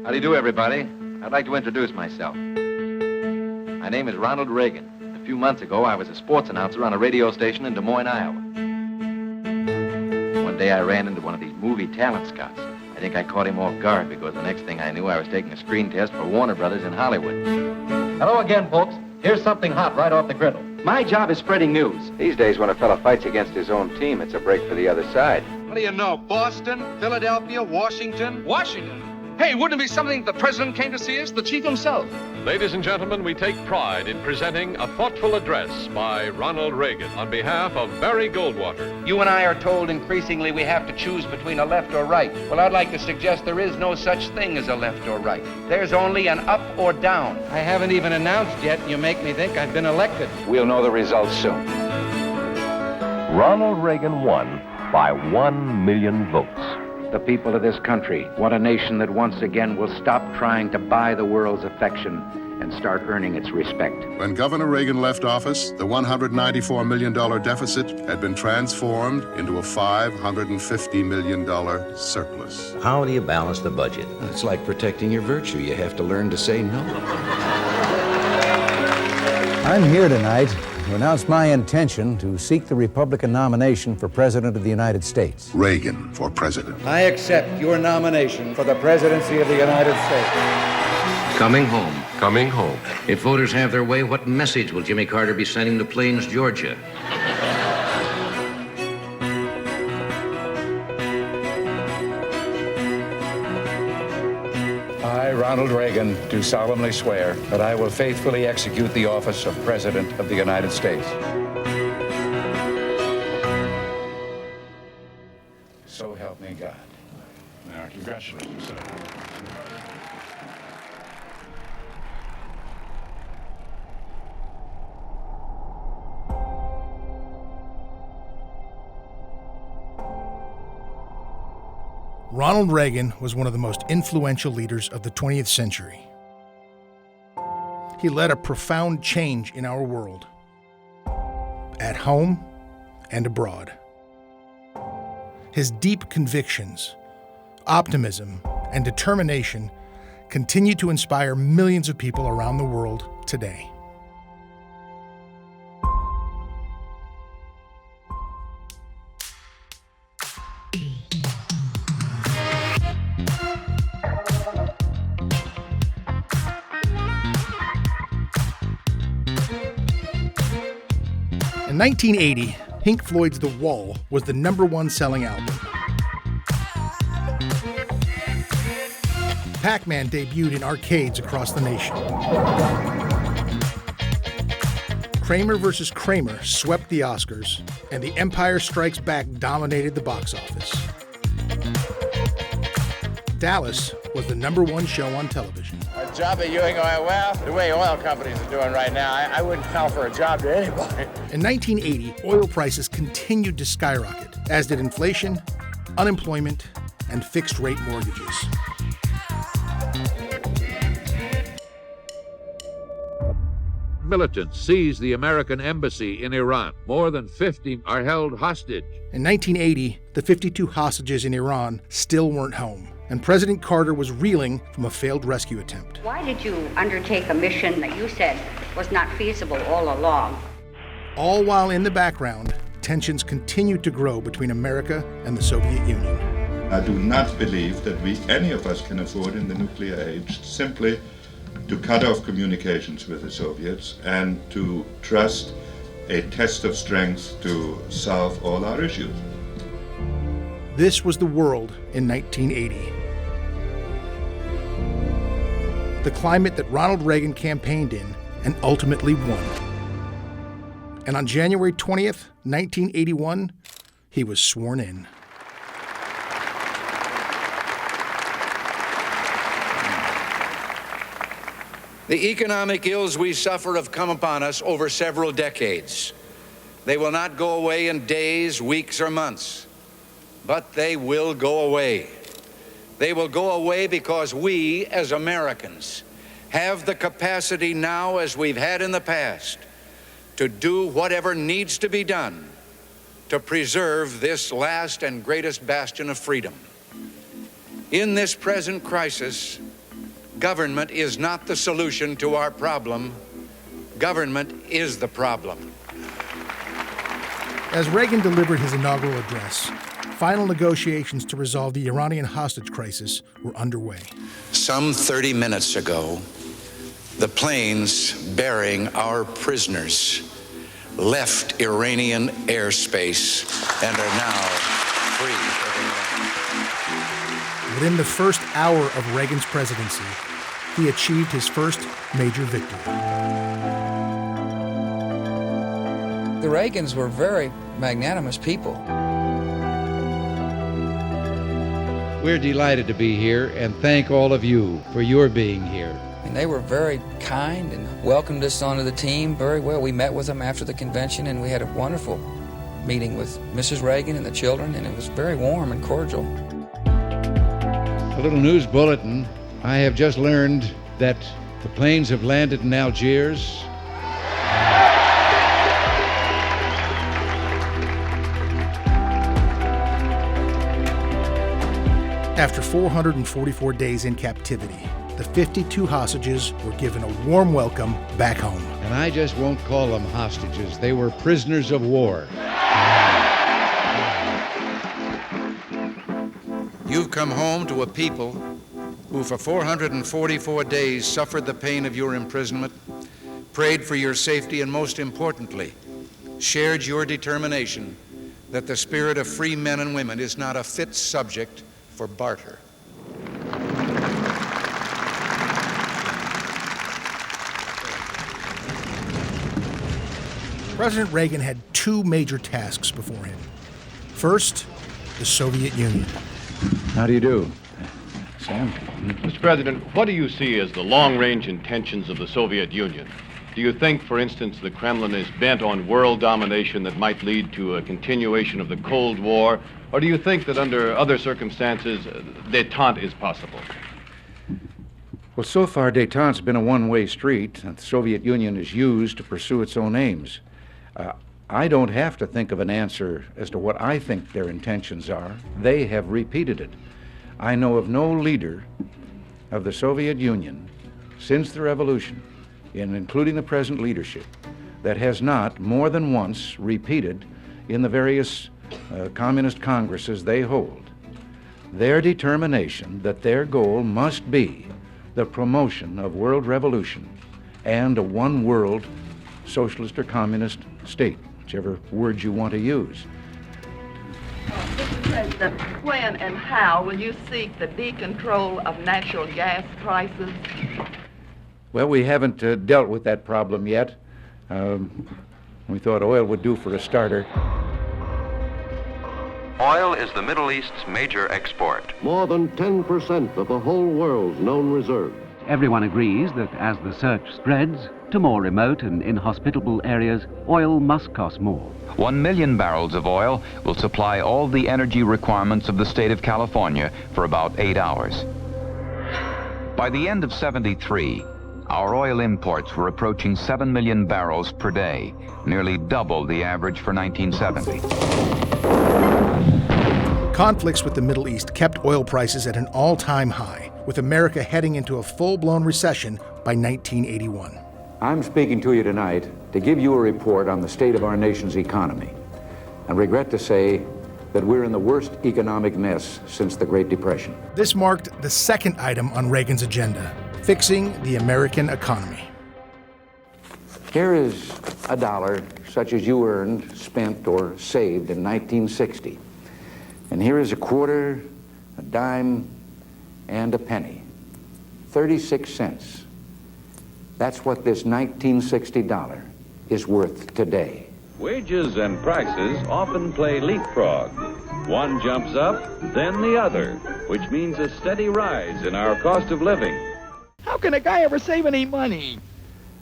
How do you do, everybody? I'd like to introduce myself. My name is Ronald Reagan. A few months ago, I was a sports announcer on a radio station in Des Moines, Iowa. One day, I ran into one of these movie talent scouts. I think I caught him off guard because the next thing I knew, I was taking a screen test for Warner Brothers in Hollywood. Hello again, folks. Here's something hot right off the griddle. My job is spreading news. These days, when a fella fights against his own team, it's a break for the other side. What do you know, Boston, Philadelphia, Washington? Washington? Hey, wouldn't it be something the president came to see us, the chief himself? Ladies and gentlemen, we take pride in presenting a thoughtful address by Ronald Reagan on behalf of Barry Goldwater. You and I are told increasingly we have to choose between a left or right. Well, I'd like to suggest there is no such thing as a left or right. There's only an up or down. I haven't even announced yet, and you make me think I've been elected. We'll know the results soon. Ronald Reagan won by 1 million votes. The people of this country want a nation that once again will stop trying to buy the world's affection and start earning its respect. When Governor Reagan left office, the $194 million deficit had been transformed into a $550 million surplus. How do you balance the budget? It's like protecting your virtue. You have to learn to say no. I'm here tonight to announce my intention to seek the Republican nomination for President of the United States. Reagan for president. I accept your nomination for the presidency of the United States. Coming home. Coming home. If voters have their way, what message will Jimmy Carter be sending to Plains, Georgia? I, Ronald Reagan, do solemnly swear that I will faithfully execute the office of President of the United States. So help me God. Now, congratulations, sir. Ronald Reagan was one of the most influential leaders of the 20th century. He led a profound change in our world, at home and abroad. His deep convictions, optimism, and determination continue to inspire millions of people around the world today. In 1980, Pink Floyd's The Wall was the #1 selling album. Pac-Man debuted in arcades across the nation. Kramer vs. Kramer swept the Oscars, and The Empire Strikes Back dominated the box office. Dallas was the #1 show on television. A job at Ewing Oil, well, the way oil companies are doing right now, I wouldn't call for a job to anybody. In 1980, oil prices continued to skyrocket, as did inflation, unemployment, and fixed-rate mortgages. Militants seized the American embassy in Iran. More than 50 are held hostage. In 1980, the 52 hostages in Iran still weren't home, and President Carter was reeling from a failed rescue attempt. Why did you undertake a mission that you said was not feasible all along? All while in the background, tensions continued to grow between America and the Soviet Union. I do not believe that any of us can afford in the nuclear age simply to cut off communications with the Soviets and to trust a test of strength to solve all our issues. This was the world in 1980. The climate that Ronald Reagan campaigned in and ultimately won. And on January 20th, 1981, he was sworn in. The economic ills we suffer have come upon us over several decades. They will not go away in days, weeks, or months, but they will go away. They will go away because we, as Americans, have the capacity now, as we've had in the past, to do whatever needs to be done to preserve this last and greatest bastion of freedom. In this present crisis, Government is not the solution to our problem. Government is the problem. As Reagan delivered his inaugural address, final negotiations to resolve the Iranian hostage crisis were underway. Some 30 minutes ago, the planes bearing our prisoners left Iranian airspace and are now free of Iran. Within the first hour of Reagan's presidency, he achieved his first major victory. The Reagans were very magnanimous people. We're delighted to be here and thank all of you for your being here. And they were very kind and welcomed us onto the team very well. We met with them after the convention, and we had a wonderful meeting with Mrs. Reagan and the children, and it was very warm and cordial. A little news bulletin. I have just learned that the planes have landed in Algiers. After 444 days in captivity, the 52 hostages were given a warm welcome back home. And I just won't call them hostages. They were prisoners of war. You've come home to a people who for 444 days suffered the pain of your imprisonment, prayed for your safety, and most importantly, shared your determination that the spirit of free men and women is not a fit subject for barter. President Reagan had two major tasks before him. First, the Soviet Union. How do you do? Sam? Mr. President, what do you see as the long-range intentions of the Soviet Union? Do you think, for instance, the Kremlin is bent on world domination that might lead to a continuation of the Cold War? Or do you think that under other circumstances, détente is possible? Well, so far, détente's been a one-way street that the Soviet Union has used to pursue its own aims. I don't have to think of an answer as to what I think their intentions are. They have repeated it. I know of no leader of the Soviet Union since the revolution, including the present leadership, that has not more than once repeated in the various communist congresses they hold their determination that their goal must be the promotion of world revolution and a one world socialist or communist state, whichever word you want to use. Mr. President, when and how will you seek the decontrol of natural gas prices? Well, we haven't dealt with that problem yet. We thought oil would do for a starter. Oil is the Middle East's major export. More than 10% of the whole world's known reserves. Everyone agrees that as the search spreads to more remote and inhospitable areas, oil must cost more. 1 million barrels of oil will supply all the energy requirements of the state of California for about 8 hours. By the end of '73, our oil imports were approaching 7 million barrels per day, nearly double the average for 1970. Conflicts with the Middle East kept oil prices at an all-time high, with America heading into a full-blown recession by 1981. I'm speaking to you tonight to give you a report on the state of our nation's economy, and regret to say that we're in the worst economic mess since the Great Depression. This marked the second item on Reagan's agenda, fixing the American economy. Here is a dollar such as you earned, spent, or saved in 1960. And here is a quarter, a dime, and a penny. 36 cents. That's what this 1960 dollar is worth today. Wages and prices often play leapfrog. One jumps up, then the other, which means a steady rise in our cost of living. How can a guy ever save any money?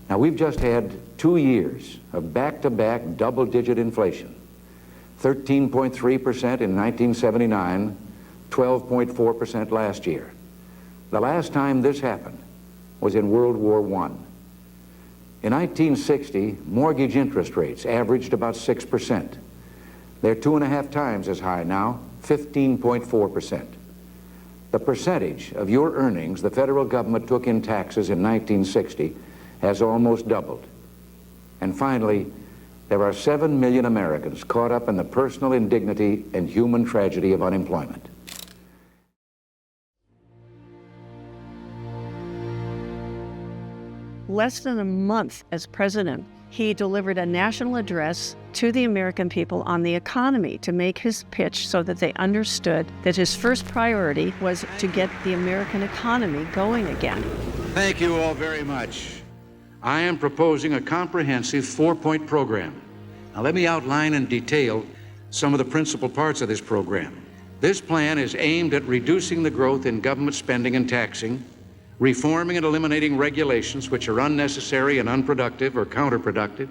Now, we've just had 2 years of back-to-back double-digit inflation. 13.3% in 1979, 12.4% last year. The last time this happened was in World War I. In 1960, mortgage interest rates averaged about 6%. They're 2.5 times as high now, 15.4%. The percentage of your earnings the federal government took in taxes in 1960 has almost doubled. And finally, there are 7 million Americans caught up in the personal indignity and human tragedy of unemployment. Less than a month as president, he delivered a national address to the American people on the economy to make his pitch so that they understood that his first priority was to get the American economy going again. Thank you all very much. I am proposing a comprehensive 4-point program. Now let me outline in detail some of the principal parts of this program. This plan is aimed at reducing the growth in government spending and taxing, reforming and eliminating regulations which are unnecessary and unproductive or counterproductive,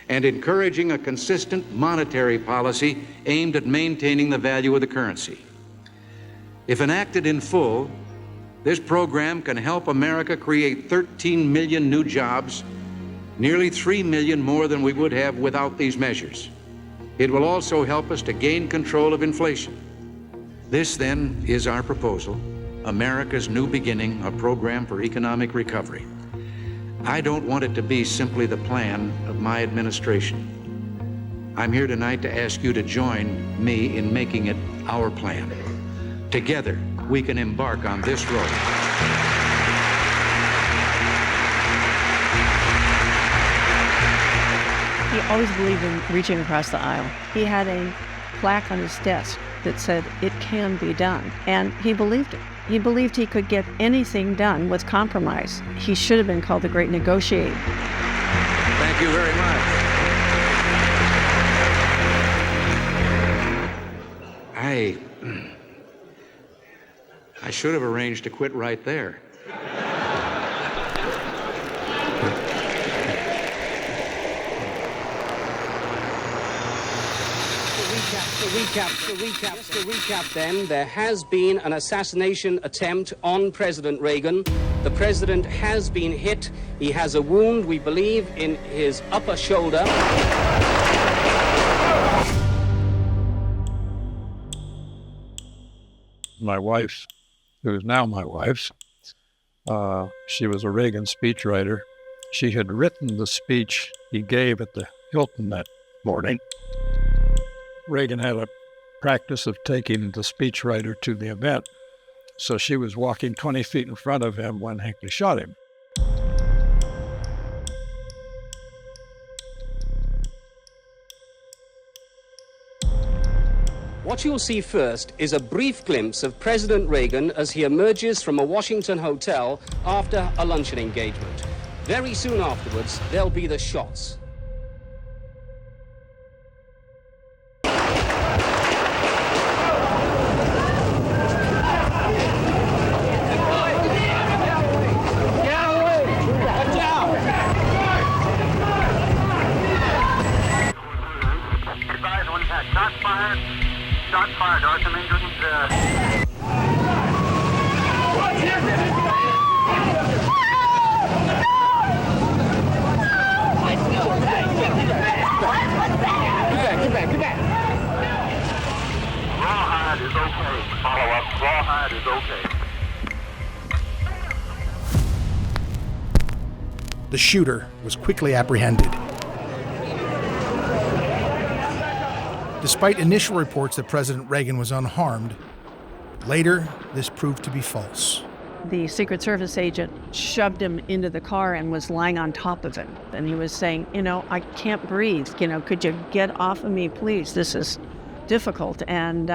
and encouraging a consistent monetary policy aimed at maintaining the value of the currency. If enacted in full, this program can help America create 13 million new jobs, nearly 3 million more than we would have without these measures. It will also help us to gain control of inflation. This, then, is our proposal, America's New Beginning, a program for economic recovery. I don't want it to be simply the plan of my administration. I'm here tonight to ask you to join me in making it our plan. Together, we can embark on this road. He always believed in reaching across the aisle. He had a plaque on his desk that said, "It can be done," and he believed it. He believed he could get anything done with compromise. He should have been called the Great Negotiator. Thank you very much. I should have arranged to quit right there. To recap then, there has been an assassination attempt on President Reagan. The president has been hit. He has a wound, we believe, in his upper shoulder. My wife's, who is now my wife's, she was a Reagan speechwriter. She had written the speech he gave at the Hilton that morning. Reagan had a practice of taking the speechwriter to the event, so she was walking 20 feet in front of him when Hinckley shot him. What you'll see first is a brief glimpse of President Reagan as he emerges from a Washington hotel after a luncheon engagement. Very soon afterwards, there'll be the shots. Shots fired. There are some injuries. Get back. Rawhide is okay. Follow up. Rawhide is okay. The shooter was quickly apprehended. Despite initial reports that President Reagan was unharmed, later this proved to be false. The Secret Service agent shoved him into the car and was lying on top of him. And he was saying, I can't breathe. Could you get off of me, please? This is difficult. And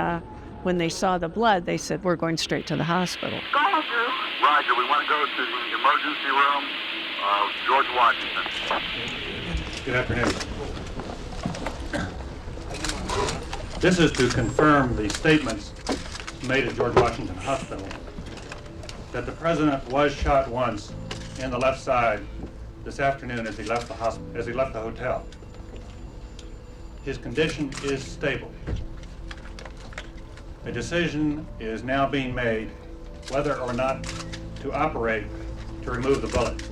when they saw the blood, they said, we're going straight to the hospital. Roger, we want to go to the emergency room, George Washington. Good afternoon. This is to confirm the statements made at George Washington Hospital that the president was shot once in the left side this afternoon as he left the hotel. His condition is stable. A decision is now being made whether or not to operate to remove the bullet.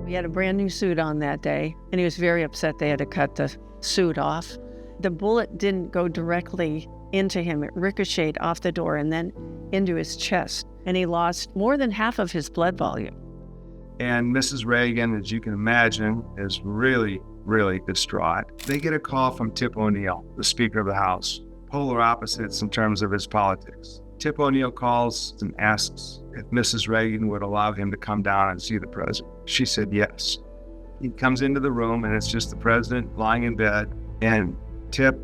He had a brand new suit on that day, and he was very upset they had to cut the suit off. The bullet didn't go directly into him. It ricocheted off the door and then into his chest. And he lost more than half of his blood volume. And Mrs. Reagan, as you can imagine, is really, really distraught. They get a call from Tip O'Neill, the Speaker of the House, polar opposites in terms of his politics. Tip O'Neill calls and asks if Mrs. Reagan would allow him to come down and see the president. She said yes. He comes into the room, and it's just the president lying in bed, and Tip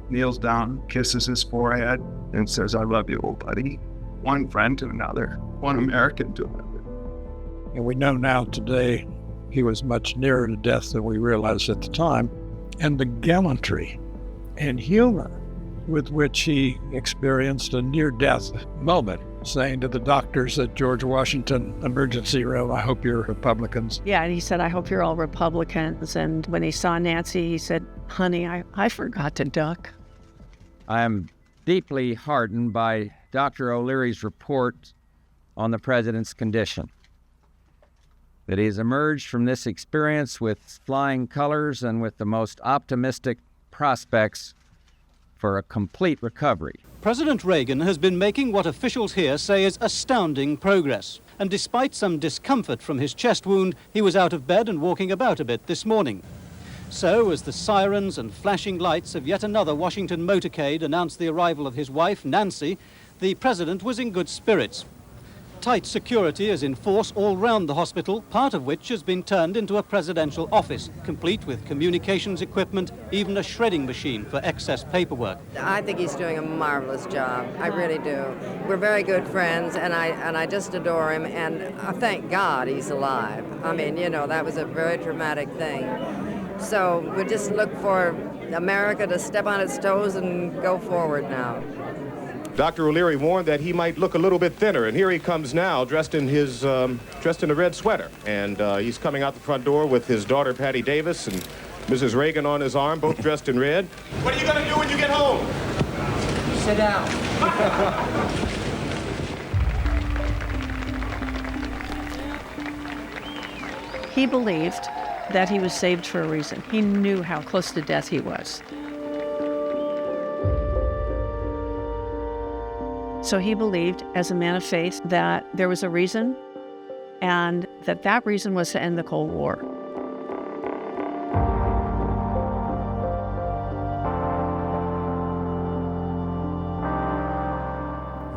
kneels down, kisses his forehead, and says, "I love you, old buddy." One friend to another, one American to another. And we know now today he was much nearer to death than we realized at the time. And the gallantry and humor with which he experienced a near-death moment, saying to the doctors at George Washington emergency room, "I hope you're Republicans." Yeah, and he said, "I hope you're all Republicans." And when he saw Nancy, he said, "Honey, I forgot to duck." I am deeply heartened by Dr. O'Leary's report on the president's condition, that he has emerged from this experience with flying colors and with the most optimistic prospects for a complete recovery. President Reagan has been making what officials here say is astounding progress. And despite some discomfort from his chest wound, he was out of bed and walking about a bit this morning. So, as the sirens and flashing lights of yet another Washington motorcade announced the arrival of his wife, Nancy, the president was in good spirits. Tight security is in force all round the hospital, part of which has been turned into a presidential office, complete with communications equipment, even a shredding machine for excess paperwork. I think he's doing a marvelous job. I really do. We're very good friends, and I just adore him, and thank God he's alive. I mean, you know, that was a very traumatic thing. So we just look for America to step on its toes and go forward now. Dr. O'Leary warned that he might look a little bit thinner, and here he comes now, dressed in a red sweater, and he's coming out the front door with his daughter Patty Davis and Mrs. Reagan on his arm, both dressed in red. What are you going to do when you get home? Sit down. He believed that he was saved for a reason. He knew how close to death he was. So he believed, as a man of faith, that there was a reason, and that reason was to end the Cold War.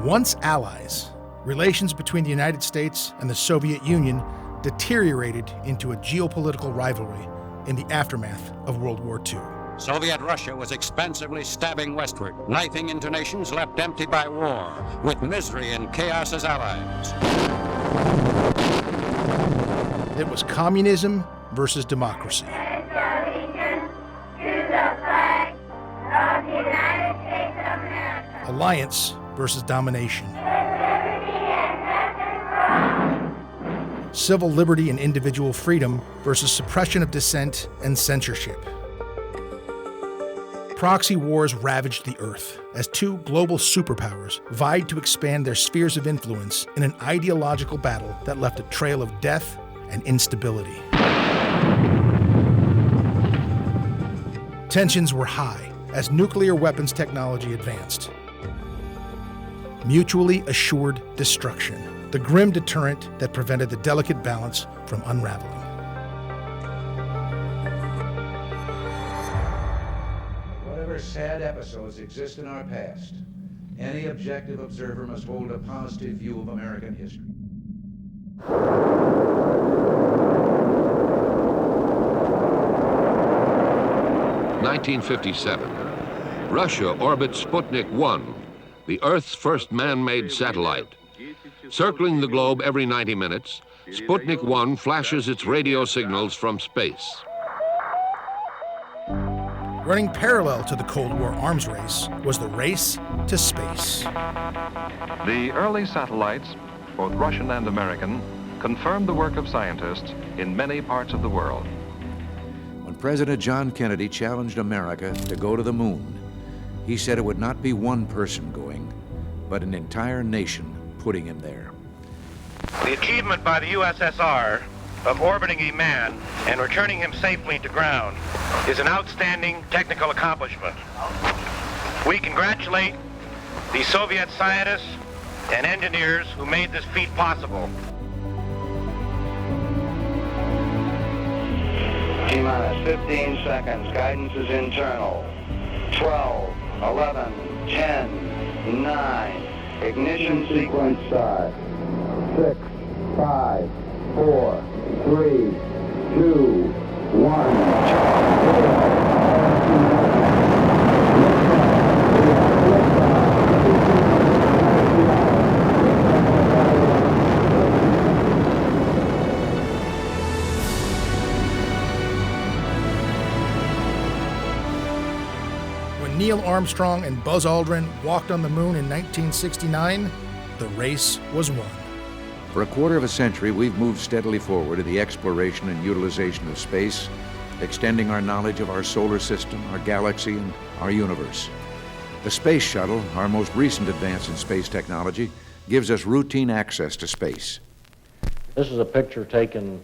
Once allies, relations between the United States and the Soviet Union deteriorated into a geopolitical rivalry in the aftermath of World War II. Soviet Russia was expansively stabbing westward, knifing into nations left empty by war, with misery and chaos as allies. It was communism versus democracy. Alliance versus domination. Civil liberty and individual freedom versus suppression of dissent and censorship. Proxy wars ravaged the earth as two global superpowers vied to expand their spheres of influence in an ideological battle that left a trail of death and instability. Tensions were high as nuclear weapons technology advanced. Mutually assured destruction, the grim deterrent that prevented the delicate balance from unraveling. Sad episodes exist in our past, any objective observer must hold a positive view of American history. (1957). Russia orbits Sputnik 1, the Earth's first man-made satellite. Circling the globe every 90 minutes, Sputnik 1 flashes its radio signals from space. Running parallel to the Cold War arms race was the race to space. The early satellites, both Russian and American, confirmed the work of scientists in many parts of the world. When President John Kennedy challenged America to go to the moon, he said it would not be one person going, but an entire nation putting him there. The achievement by the USSR of orbiting a man and returning him safely to ground is an outstanding technical accomplishment. We congratulate the Soviet scientists and engineers who made this feat possible. T-minus 15 seconds. Guidance is internal. 12, 11, 10, 9. Ignition sequence start. 6, 5, 4, 3, 2, 1. Neil Armstrong and Buzz Aldrin walked on the moon in 1969, the race was won. For a quarter of a century, we've moved steadily forward in the exploration and utilization of space, extending our knowledge of our solar system, our galaxy, and our universe. The space shuttle, our most recent advance in space technology, gives us routine access to space. This is a picture taken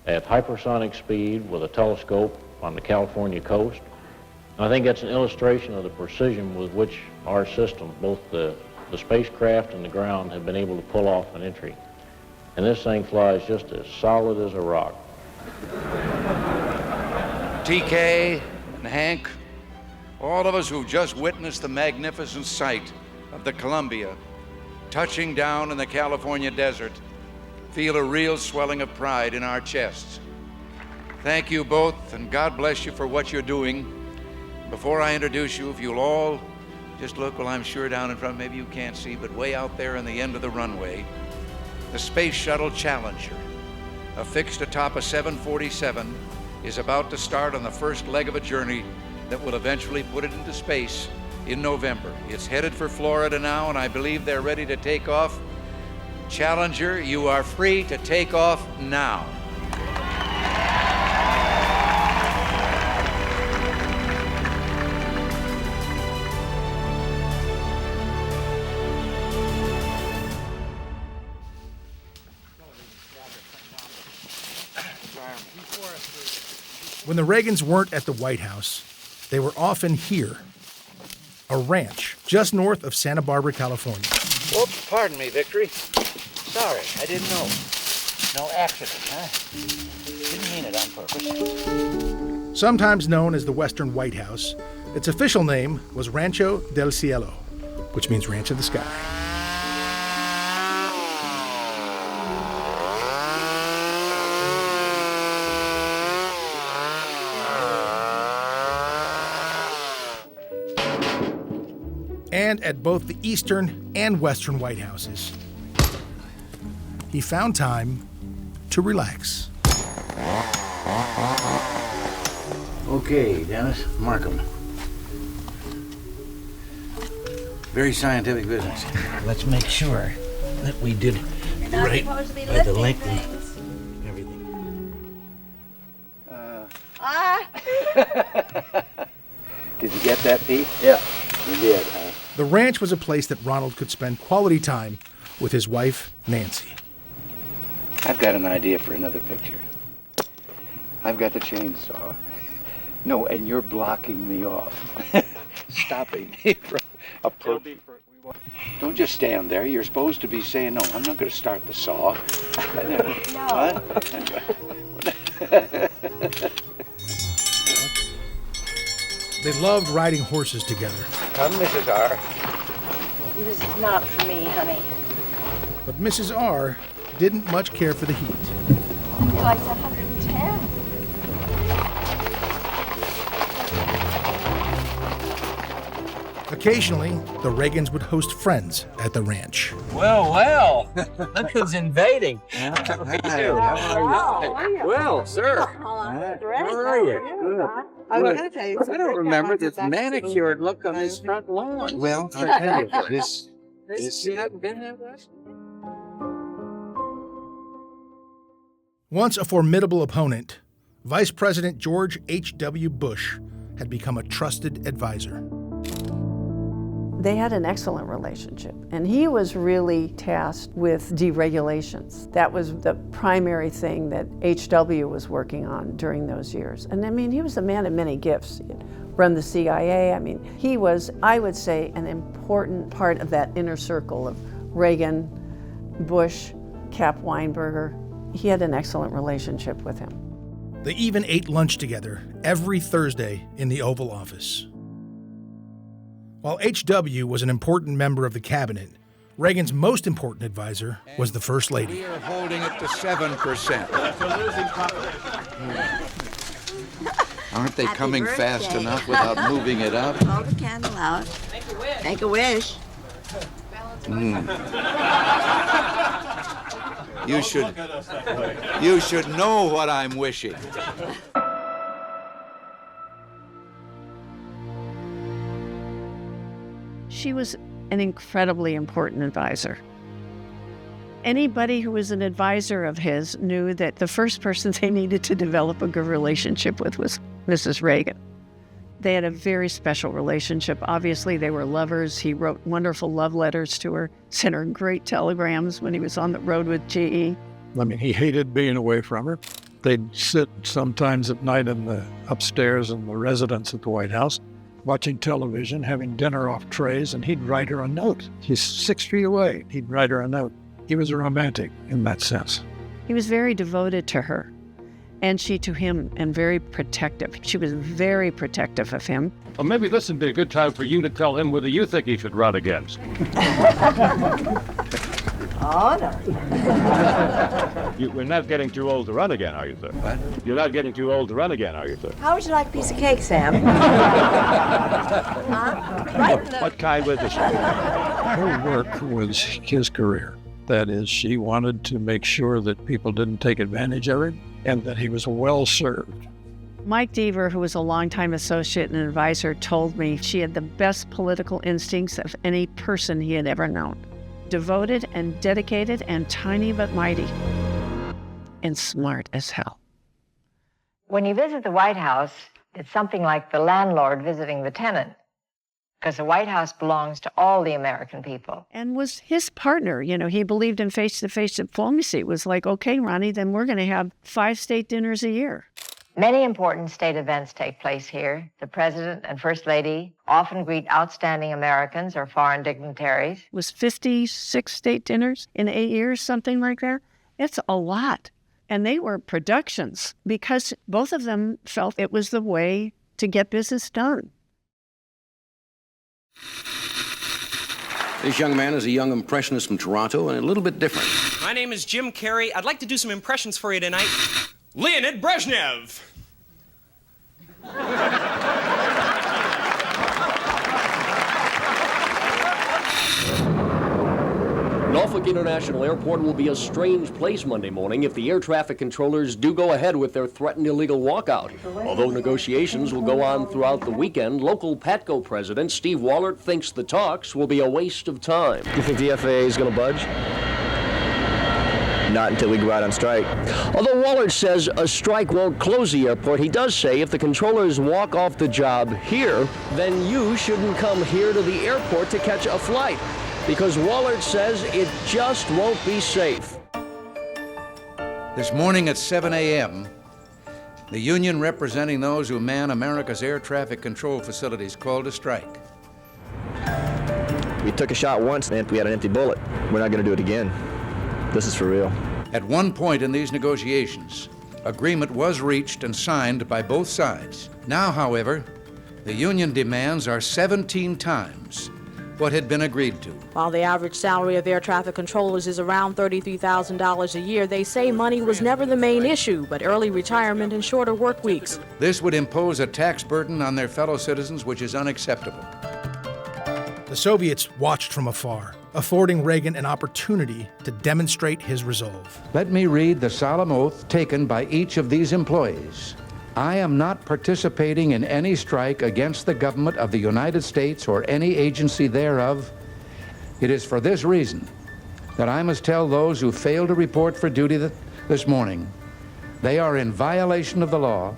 at hypersonic speed with a telescope on the California coast. I think that's an illustration of the precision with which our system, both the spacecraft and the ground, have been able to pull off an entry. And this thing flies just as solid as a rock. TK and Hank, all of us who've just witnessed the magnificent sight of the Columbia touching down in the California desert, feel a real swelling of pride in our chests. Thank you both, and God bless you for what you're doing. Before I introduce you, if you'll all just look, well, I'm sure down in front, maybe you can't see, but way out there on the end of the runway, the Space Shuttle Challenger, affixed atop a 747, is about to start on the first leg of a journey that will eventually put it into space in November. It's headed for Florida now, and I believe they're ready to take off. Challenger, you are free to take off now. When the Reagans weren't at the White House, they were often here, a ranch just north of Santa Barbara, California. Oops, pardon me, Victory. Sorry, I didn't know. No accident, huh? Didn't mean it on purpose. Sometimes known as the Western White House, its official name was Rancho del Cielo, which means Ranch of the Sky. And at both the Eastern and Western White Houses, he found time to relax. Okay, Dennis, mark 'em. Very scientific business. Let's make sure that we did right by the length and everything. Did you get that, Pete? Yeah. You did, huh? The ranch was a place that Ronald could spend quality time with his wife, Nancy. I've got an idea for another picture. I've got the chainsaw. No, and you're blocking me off. Stopping me from approaching. Don't just stand there. You're supposed to be saying, no, I'm not going to start the saw. No. What? They loved riding horses together. Come, Mrs. R. This is not for me, honey. But Mrs. R didn't much care for the heat. He likes 110. Occasionally, the Reagans would host friends at the ranch. Well, look who's invading. How are you? Well, sir. How are you? Good. I was going to tell you. I don't remember this manicured look on this front lawn. Well, I tell you, this You haven't been there, Russ? Once a formidable opponent, Vice President George H.W. Bush had become a trusted advisor. They had an excellent relationship, and he was really tasked with deregulations. That was the primary thing that H.W. was working on during those years. And I mean, he was a man of many gifts. He'd run the CIA. I mean, he was, I would say, an important part of that inner circle of Reagan, Bush, Cap Weinberger. He had an excellent relationship with him. They even ate lunch together every Thursday in the Oval Office. While H.W. was an important member of the cabinet, Reagan's most important advisor was the First Lady. We are holding it to 7%. Aren't they coming fast enough without moving it up? Hold the candle out. Make a wish. You should know what I'm wishing. She was an incredibly important advisor. Anybody who was an advisor of his knew that the first person they needed to develop a good relationship with was Mrs. Reagan. They had a very special relationship. Obviously, they were lovers. He wrote wonderful love letters to her, sent her great telegrams when he was on the road with GE. I mean, he hated being away from her. They'd sit sometimes at night in the upstairs in the residence at the White House, watching television, having dinner off trays, and he'd write her a note. He's 6 feet away. He'd write her a note. He was a romantic in that sense. He was very devoted to her, and she to him, and very protective. She was very protective of him. Well, maybe this would be a good time for you to tell him whether you think he should run against. Oh, no. You're not getting too old to run again, are you, sir? What? You're not getting too old to run again, are you, sir? How would you like a piece of cake, Sam? What kind was this? Her work was his career. That is, she wanted to make sure that people didn't take advantage of him and that he was well served. Mike Deaver, who was a longtime associate and advisor, told me she had the best political instincts of any person he had ever known. Devoted and dedicated and tiny but mighty. And smart as hell. When you visit the White House, it's something like the landlord visiting the tenant, because the White House belongs to all the American people. And was his partner. You know, he believed in face-to-face diplomacy. It was like, okay, Ronnie, then we're going to have 5 state dinners a year. Many important state events take place here. The President and First Lady often greet outstanding Americans or foreign dignitaries. It was 56 state dinners in 8 years, something like that. It's a lot. And they were productions because both of them felt it was the way to get business done. This young man is a young impressionist from Toronto and a little bit different. My name is Jim Carrey. I'd like to do some impressions for you tonight. Leonid Brezhnev. Norfolk International Airport will be a strange place Monday morning if the air traffic controllers do go ahead with their threatened illegal walkout. Although negotiations will go on throughout the weekend, local PATCO president Steve Wallert thinks the talks will be a waste of time. You think the FAA is going to budge? Not until we go out on strike. Although Wallert says a strike won't close the airport, he does say if the controllers walk off the job here, then you shouldn't come here to the airport to catch a flight. Because Wallert says it just won't be safe. This morning at 7 a.m., the union representing those who man America's air traffic control facilities called a strike. We took a shot once and we had an empty bullet. We're not going to do it again. This is for real. At one point in these negotiations, agreement was reached and signed by both sides. Now, however, the union demands are 17 times what had been agreed to. While the average salary of air traffic controllers is around $33,000 a year, they say money was never the main issue, but early retirement and shorter work weeks. This would impose a tax burden on their fellow citizens which is unacceptable. The Soviets watched from afar, affording Reagan an opportunity to demonstrate his resolve. Let me read the solemn oath taken by each of these employees. I am not participating in any strike against the government of the United States or any agency thereof. It is for this reason that I must tell those who fail to report for duty this morning they are in violation of the law,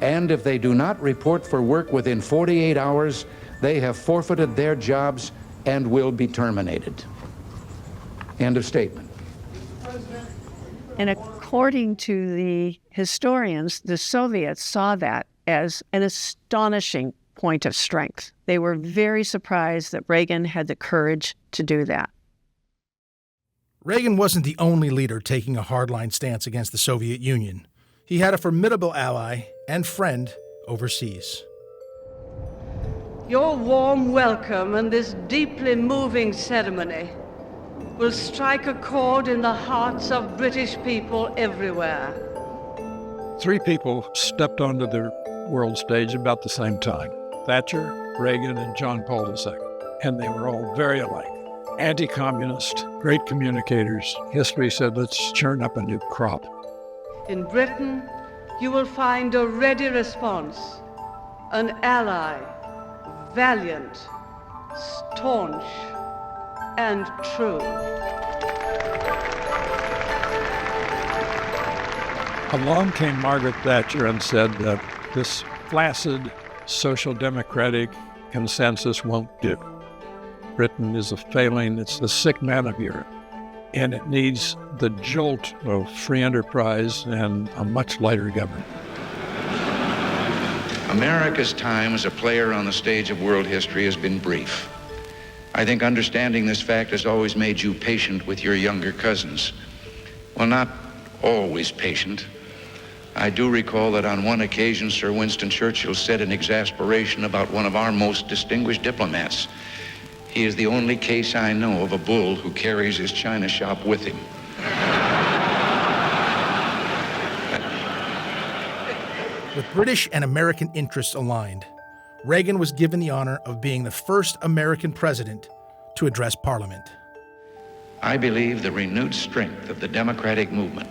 and if they do not report for work within 48 hours, They have forfeited their jobs and will be terminated. End of statement. And according to the historians, the Soviets saw that as an astonishing point of strength. They were very surprised that Reagan had the courage to do that. Reagan wasn't the only leader taking a hardline stance against the Soviet Union. He had a formidable ally and friend overseas. Your warm welcome and this deeply moving ceremony will strike a chord in the hearts of British people everywhere. 3 people stepped onto the world stage about the same time: Thatcher, Reagan, and John Paul II. And they were all very alike. Anti-communist, great communicators. History said, let's churn up a new crop. In Britain, you will find a ready response, an ally, valiant, staunch, and true. Along came Margaret Thatcher and said that this flaccid social democratic consensus won't do. Britain is a failing, it's the sick man of Europe, and it needs the jolt of free enterprise and a much lighter government. America's time as a player on the stage of world history has been brief. I think understanding this fact has always made you patient with your younger cousins. Well, not always patient. I do recall that on one occasion, Sir Winston Churchill said in exasperation about one of our most distinguished diplomats, "He is the only case I know of a bull who carries his china shop with him." With British and American interests aligned, Reagan was given the honor of being the first American president to address Parliament. I believe the renewed strength of the democratic movement,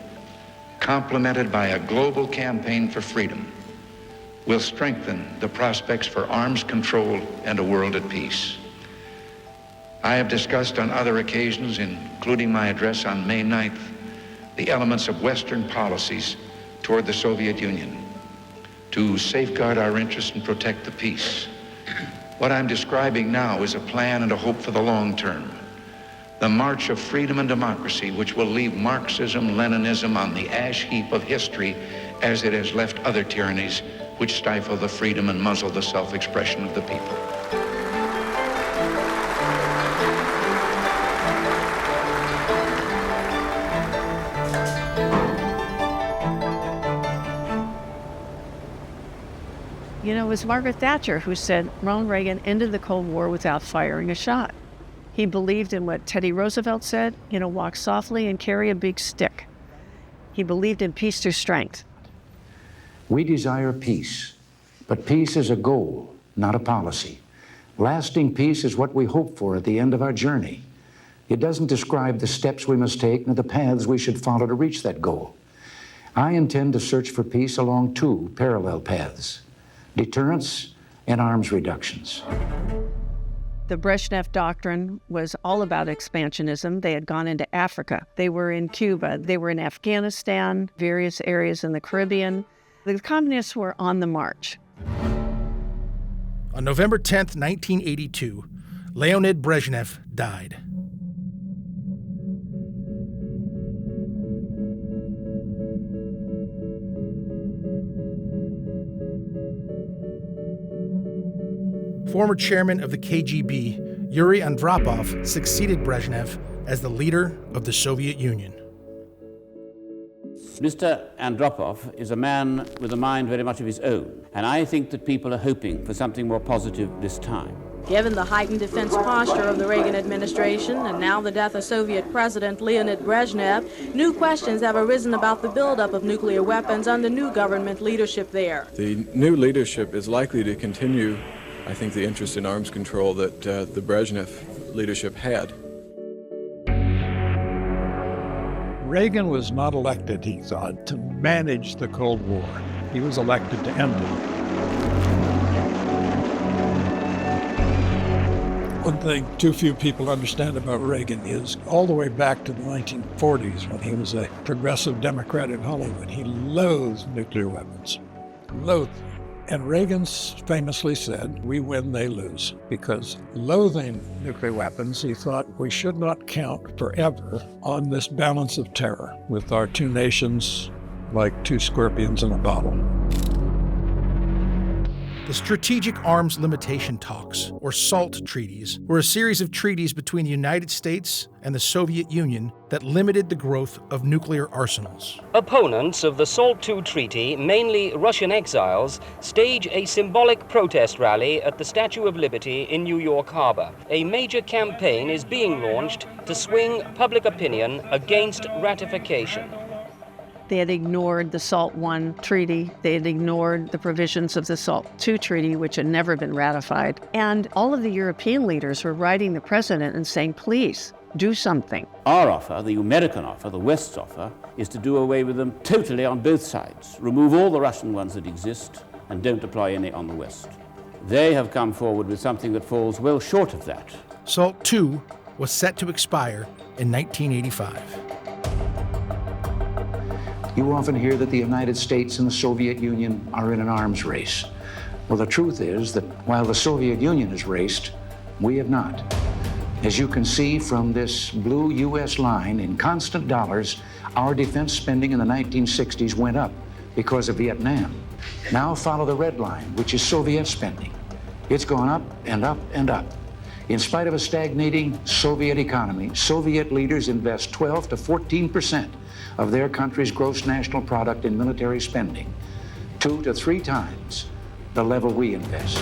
complemented by a global campaign for freedom, will strengthen the prospects for arms control and a world at peace. I have discussed on other occasions, including my address on May 9th, the elements of Western policies toward the Soviet Union to safeguard our interests and protect the peace. What I'm describing now is a plan and a hope for the long term. The march of freedom and democracy, which will leave Marxism, Leninism on the ash heap of history as it has left other tyrannies which stifle the freedom and muzzle the self-expression of the people. You know, it was Margaret Thatcher who said Ronald Reagan ended the Cold War without firing a shot. He believed in what Teddy Roosevelt said, walk softly and carry a big stick. He believed in peace through strength. We desire peace, but peace is a goal, not a policy. Lasting peace is what we hope for at the end of our journey. It doesn't describe the steps we must take nor the paths we should follow to reach that goal. I intend to search for peace along 2 parallel paths: deterrence and arms reductions. The Brezhnev Doctrine was all about expansionism. They had gone into Africa. They were in Cuba. They were in Afghanistan, various areas in the Caribbean. The communists were on the march. On November 10th, 1982, Leonid Brezhnev died. Former chairman of the KGB, Yuri Andropov, succeeded Brezhnev as the leader of the Soviet Union. Mr. Andropov is a man with a mind very much of his own, and I think that people are hoping for something more positive this time. Given the heightened defense posture of the Reagan administration and now the death of Soviet President Leonid Brezhnev, new questions have arisen about the buildup of nuclear weapons under new government leadership there. The new leadership is likely to continue, I think, the interest in arms control that the Brezhnev leadership had. Reagan was not elected, he thought, to manage the Cold War. He was elected to end it. One thing too few people understand about Reagan is all the way back to the 1940s when he was a progressive Democrat in Hollywood, he loathed nuclear weapons. Loathed them. And Reagan famously said, "We win, they lose," because loathing nuclear weapons, he thought we should not count forever on this balance of terror with our two nations like two scorpions in a bottle. The Strategic Arms Limitation Talks, or SALT treaties, were a series of treaties between the United States and the Soviet Union that limited the growth of nuclear arsenals. Opponents of the SALT II treaty, mainly Russian exiles, stage a symbolic protest rally at the Statue of Liberty in New York Harbor. A major campaign is being launched to swing public opinion against ratification. They had ignored the SALT I treaty. They had ignored the provisions of the SALT II treaty, which had never been ratified. And all of the European leaders were writing the president and saying, please, do something. Our offer, the American offer, the West's offer, is to do away with them totally on both sides. Remove all the Russian ones that exist and don't apply any on the West. They have come forward with something that falls well short of that. SALT II was set to expire in 1985. You often hear that the United States and the Soviet Union are in an arms race. Well, the truth is that while the Soviet Union has raced, we have not. As you can see from this blue U.S. line, in constant dollars, our defense spending in the 1960s went up because of Vietnam. Now follow the red line, which is Soviet spending. It's gone up and up and up. In spite of a stagnating Soviet economy, Soviet leaders invest 12 to 14% of their country's gross national product in military spending, 2 to 3 times the level we invest.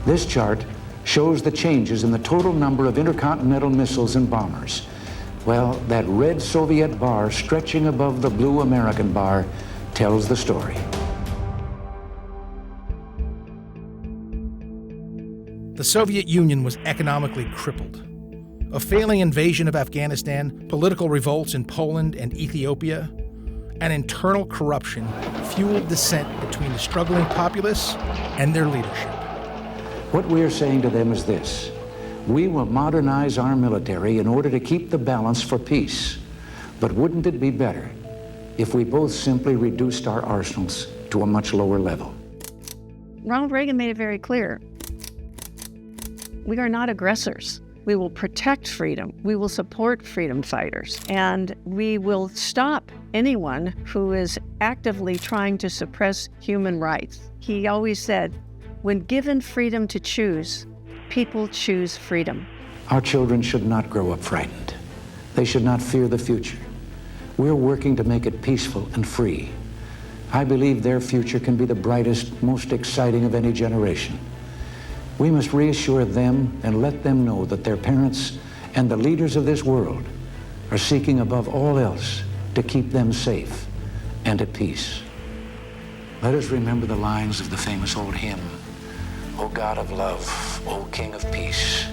This chart shows the changes in the total number of intercontinental missiles and bombers. Well, that red Soviet bar stretching above the blue American bar tells the story. The Soviet Union was economically crippled. A failing invasion of Afghanistan, political revolts in Poland and Ethiopia, and internal corruption fueled dissent between the struggling populace and their leadership. What we're saying to them is this: we will modernize our military in order to keep the balance for peace. But wouldn't it be better if we both simply reduced our arsenals to a much lower level? Ronald Reagan made it very clear. We are not aggressors. We will protect freedom. We will support freedom fighters. And we will stop anyone who is actively trying to suppress human rights. He always said, when given freedom to choose, people choose freedom. Our children should not grow up frightened. They should not fear the future. We're working to make it peaceful and free. I believe their future can be the brightest, most exciting of any generation. We must reassure them and let them know that their parents and the leaders of this world are seeking above all else to keep them safe and at peace. Let us remember the lines of the famous old hymn, O God of love, O King of peace,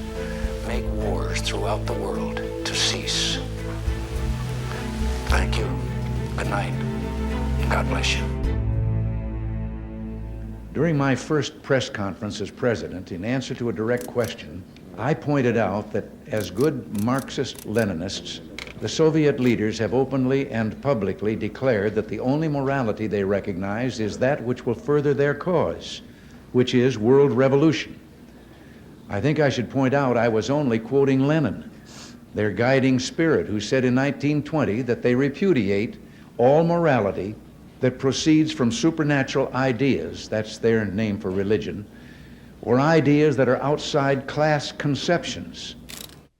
make wars throughout the world to cease. Thank you. Good night. God bless you. During my first press conference as president, in answer to a direct question, I pointed out that as good Marxist-Leninists, the Soviet leaders have openly and publicly declared that the only morality they recognize is that which will further their cause, which is world revolution. I think I should point out I was only quoting Lenin, their guiding spirit, who said in 1920 that they repudiate all morality that proceeds from supernatural ideas, that's their name for religion, or ideas that are outside class conceptions.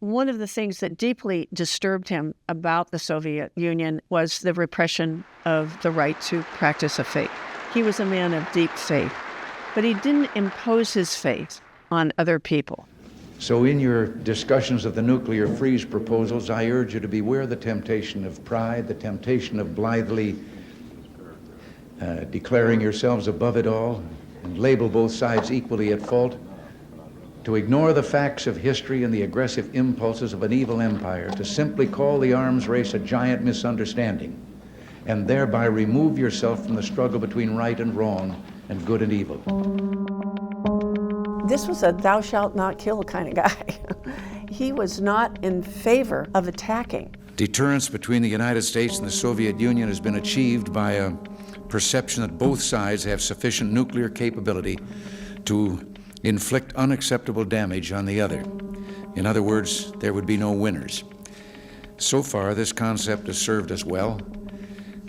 One of the things that deeply disturbed him about the Soviet Union was the repression of the right to practice a faith. He was a man of deep faith, but he didn't impose his faith on other people. So in your discussions of the nuclear freeze proposals, I urge you to beware the temptation of pride, the temptation of blithely declaring yourselves above it all and label both sides equally at fault, to ignore the facts of history and the aggressive impulses of an evil empire, to simply call the arms race a giant misunderstanding, and thereby remove yourself from the struggle between right and wrong and good and evil. This was a thou shalt not kill kind of guy. He was not in favor of attacking. Deterrence between the United States and the Soviet Union has been achieved by a perception that both sides have sufficient nuclear capability to inflict unacceptable damage on the other. In other words, there would be no winners. So far, this concept has served us well,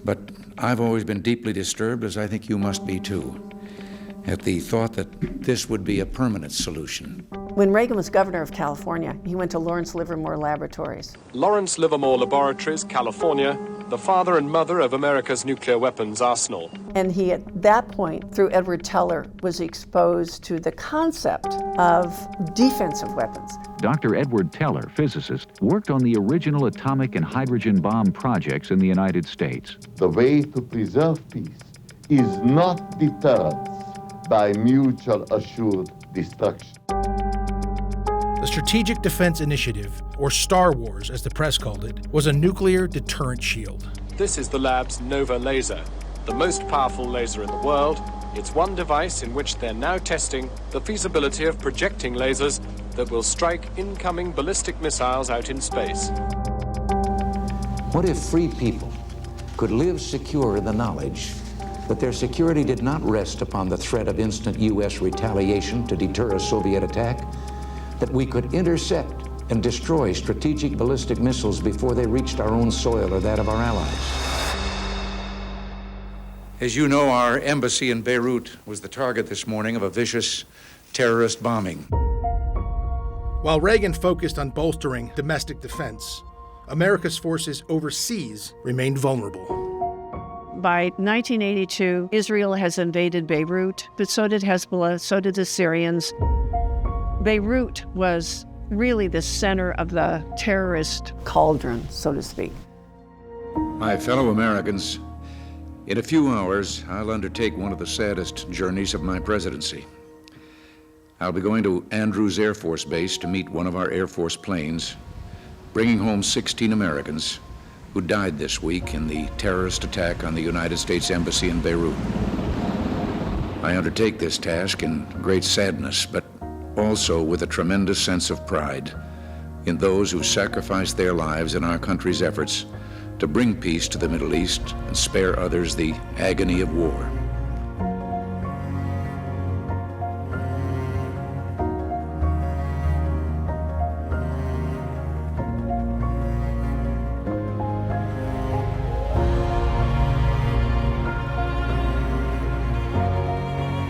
but I've always been deeply disturbed, as I think you must be too, at the thought that this would be a permanent solution. When Reagan was governor of California, he went to Lawrence Livermore Laboratories. Lawrence Livermore Laboratories, California, the father and mother of America's nuclear weapons arsenal. And he, at that point, through Edward Teller, was exposed to the concept of defensive weapons. Dr. Edward Teller, physicist, worked on the original atomic and hydrogen bomb projects in the United States. The way to preserve peace is not deterrence by mutual assured destruction. The Strategic Defense Initiative, or Star Wars as the press called it, was a nuclear deterrent shield. This is the lab's Nova laser, the most powerful laser in the world. It's one device in which they're now testing the feasibility of projecting lasers that will strike incoming ballistic missiles out in space. What if free people could live secure in the knowledge that their security did not rest upon the threat of instant U.S. retaliation to deter a Soviet attack, that we could intercept and destroy strategic ballistic missiles before they reached our own soil or that of our allies? As you know, our embassy in Beirut was the target this morning of a vicious terrorist bombing. While Reagan focused on bolstering domestic defense, America's forces overseas remained vulnerable. By 1982, Israel has invaded Beirut, but so did Hezbollah, so did the Syrians. Beirut was really the center of the terrorist cauldron, so to speak. My fellow Americans, in a few hours, I'll undertake one of the saddest journeys of my presidency. I'll be going to Andrews Air Force Base to meet one of our Air Force planes, bringing home 16 Americans who died this week in the terrorist attack on the United States Embassy in Beirut. I undertake this task in great sadness, but also with a tremendous sense of pride in those who sacrificed their lives in our country's efforts to bring peace to the Middle East and spare others the agony of war.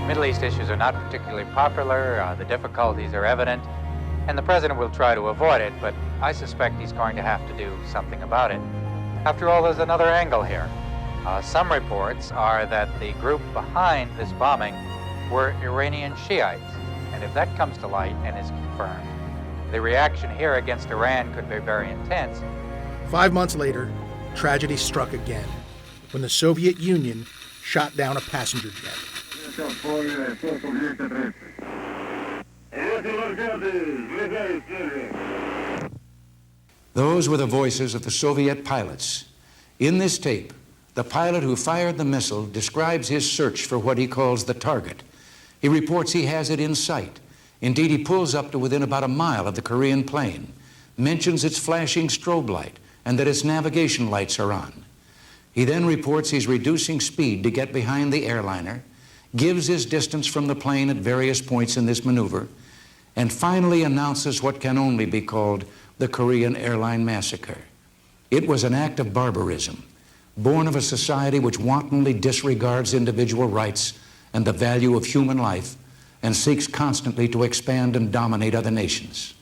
Middle East issues are not particularly popular, the difficulties are evident, and the president will try to avoid it, but I suspect he's going to have to do something about it. After all, there's another angle here. Some reports are that the group behind this bombing were Iranian Shiites, and if that comes to light and is confirmed, the reaction here against Iran could be very intense. 5 months later, tragedy struck again when the Soviet Union shot down a passenger jet. Those were the voices of the Soviet pilots. In this tape, the pilot who fired the missile describes his search for what he calls the target. He reports he has it in sight. Indeed, he pulls up to within about a mile of the Korean plane, mentions its flashing strobe light and that its navigation lights are on. He then reports he's reducing speed to get behind the airliner, gives his distance from the plane at various points in this maneuver, and finally announces what can only be called the Korean airline massacre. It was an act of barbarism, born of a society which wantonly disregards individual rights and the value of human life and seeks constantly to expand and dominate other nations.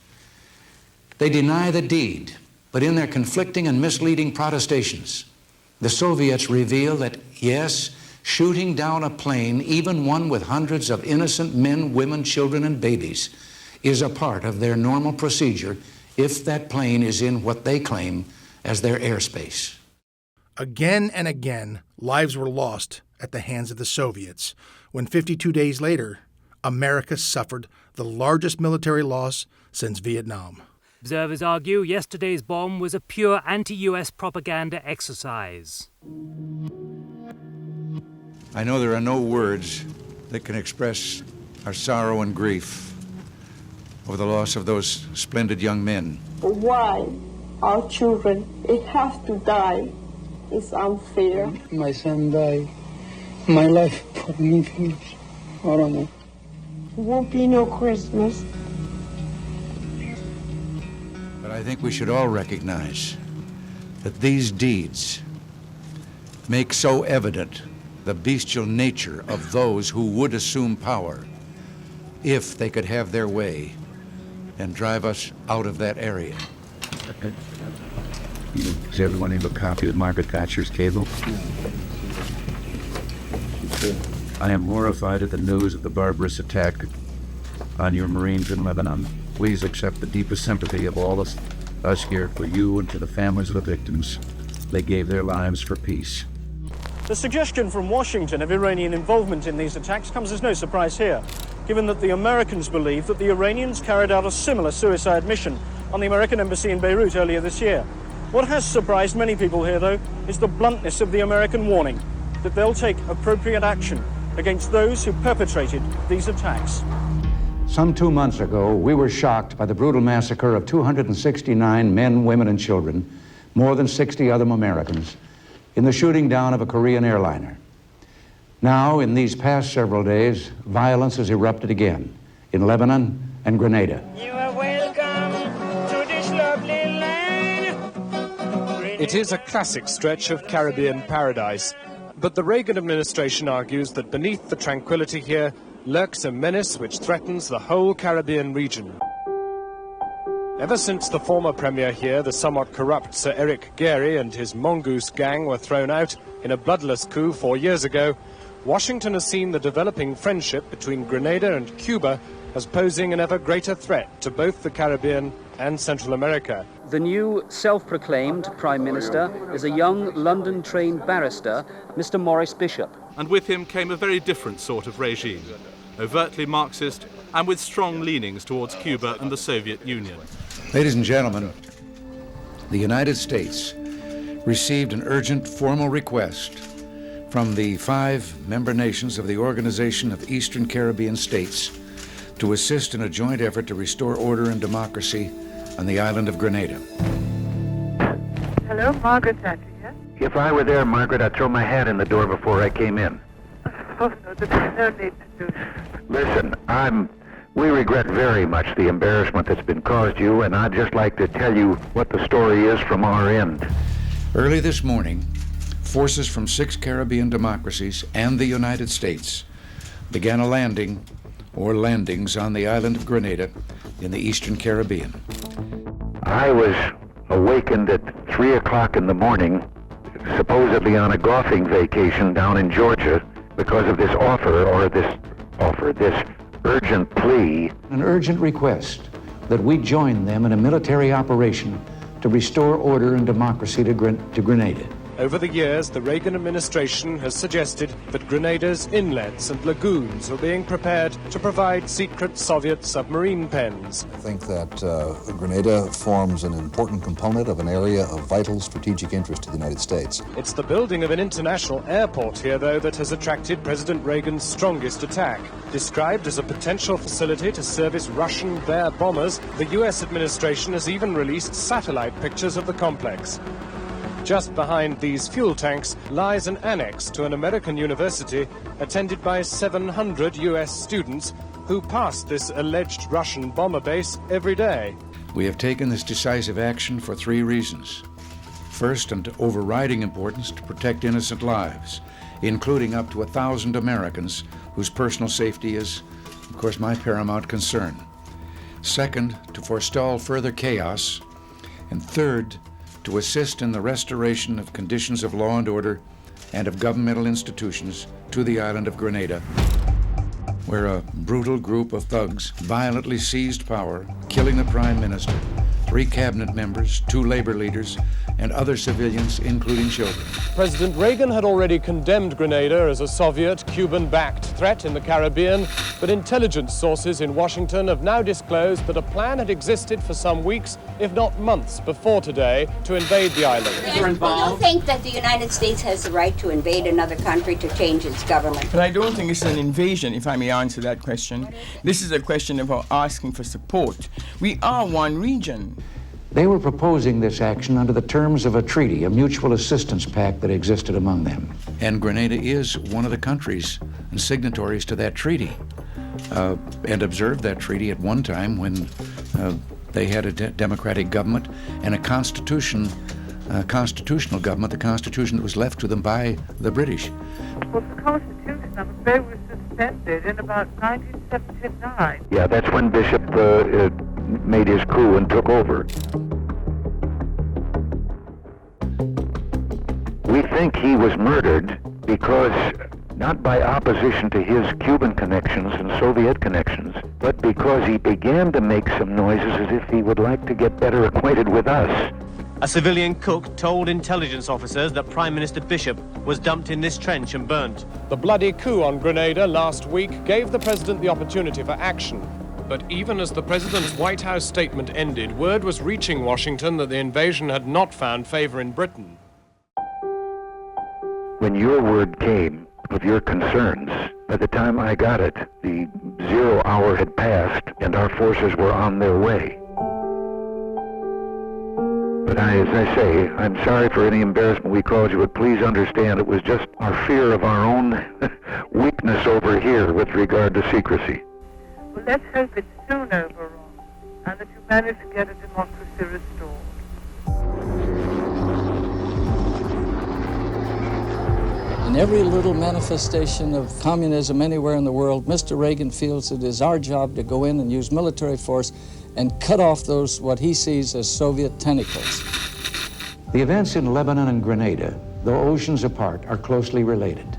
They deny the deed, but in their conflicting and misleading protestations, the Soviets reveal that, yes, shooting down a plane, even one with hundreds of innocent men, women, children, and babies, is a part of their normal procedure if that plane is in what they claim as their airspace. Again and again, lives were lost at the hands of the Soviets, when 52 days later, America suffered the largest military loss since Vietnam. Observers argue yesterday's bomb was a pure anti-US propaganda exercise. I know there are no words that can express our sorrow and grief over the loss of those splendid young men. Why our children have to die is unfair. My son died My life put me in fingers. I don't know. Won't be no Christmas. But I think we should all recognize that these deeds make so evident the bestial nature of those who would assume power if they could have their way and drive us out of that area. Does everyone have a copy of Margaret Thatcher's cable? I am horrified at the news of the barbarous attack on your Marines in Lebanon. Please accept the deepest sympathy of all us here for you and to the families of the victims. They gave their lives for peace. The suggestion from Washington of Iranian involvement in these attacks comes as no surprise here, given that the Americans believe that the Iranians carried out a similar suicide mission on the American embassy in Beirut earlier this year. What has surprised many people here, though, is the bluntness of the American warning that they'll take appropriate action against those who perpetrated these attacks. Some 2 months ago, we were shocked by the brutal massacre of 269 men, women, and children, more than 60 other Americans, in the shooting down of a Korean airliner. Now, in these past several days, violence has erupted again in Lebanon and Grenada. You are welcome to this lovely land. It is a classic stretch of Caribbean paradise, but the Reagan administration argues that beneath the tranquility here lurks a menace which threatens the whole Caribbean region. Ever since the former premier here, the somewhat corrupt Sir Eric Gairy, and his mongoose gang were thrown out in a bloodless coup 4 years ago, Washington has seen the developing friendship between Grenada and Cuba as posing an ever greater threat to both the Caribbean and Central America. The new self-proclaimed Prime Minister is a young London-trained barrister, Mr. Maurice Bishop. And with him came a very different sort of regime, overtly Marxist and with strong leanings towards Cuba and the Soviet Union. Ladies and gentlemen, the United States received an urgent formal request from the 5 member nations of the Organization of Eastern Caribbean States to assist in a joint effort to restore order and democracy on the island of Grenada. Hello, Margaret Thatcher, yes? If I were there, Margaret, I'd throw my hat in the door before I came in. Oh, no, there's no need to do that. Listen, we regret very much the embarrassment that's been caused you, and I'd just like to tell you what the story is from our end. Early this morning, forces from 6 Caribbean democracies and the United States began a landing or landings on the island of Grenada in the Eastern Caribbean. I was awakened at 3 o'clock in the morning, supposedly on a golfing vacation down in Georgia, because of this this urgent plea. An urgent request that we join them in a military operation to restore order and democracy to Grenada. Over the years, the Reagan administration has suggested that Grenada's inlets and lagoons are being prepared to provide secret Soviet submarine pens. I think that Grenada forms an important component of an area of vital strategic interest to the United States. It's the building of an international airport here, though, that has attracted President Reagan's strongest attack. Described as a potential facility to service Russian Bear bombers, the U.S. administration has even released satellite pictures of the complex. Just behind these fuel tanks lies an annex to an American university attended by 700 U.S. students who pass this alleged Russian bomber base every day. We have taken this decisive action for 3 reasons. First, and of overriding importance, to protect innocent lives, including up to 1,000 Americans whose personal safety is, of course, my paramount concern. Second, to forestall further chaos. And third, to assist in the restoration of conditions of law and order and of governmental institutions to the island of Grenada, where a brutal group of thugs violently seized power, killing the Prime Minister, 3 cabinet members, 2 labor leaders, and other civilians, including children. President Reagan had already condemned Grenada as a Soviet, Cuban-backed threat in the Caribbean, but intelligence sources in Washington have now disclosed that a plan had existed for some weeks, if not months, before today to invade the island. Do you think that the United States has the right to invade another country to change its government? But I don't think it's an invasion, if I may answer that question. This is a question about asking for support. We are one region. They were proposing this action under the terms of a treaty, a mutual assistance pact that existed among them. And Grenada is one of the countries and signatories to that treaty, and observed that treaty at one time when they had a democratic government and a constitutional government, the constitution that was left to them by the British. Well, the Constitution, I'm afraid, was suspended in about 1979. Yeah, that's when Bishop made his coup and took over. We think he was murdered because, not by opposition to his Cuban connections and Soviet connections, but because he began to make some noises as if he would like to get better acquainted with us. A civilian cook told intelligence officers that Prime Minister Bishop was dumped in this trench and burnt. The bloody coup on Grenada last week gave the president the opportunity for action. But even as the president's White House statement ended, word was reaching Washington that the invasion had not found favor in Britain. When your word came of your concerns, by the time I got it, the 0 hour had passed and our forces were on their way. But as I say, I'm sorry for any embarrassment we caused you, but please understand it was just our fear of our own weakness over here with regard to secrecy. Well, let's hope it's soon over, Ron, and that you manage to get a democracy restored. In every little manifestation of communism anywhere in the world, Mr. Reagan feels it is our job to go in and use military force and cut off those, what he sees as Soviet tentacles. The events in Lebanon and Grenada, though oceans apart, are closely related.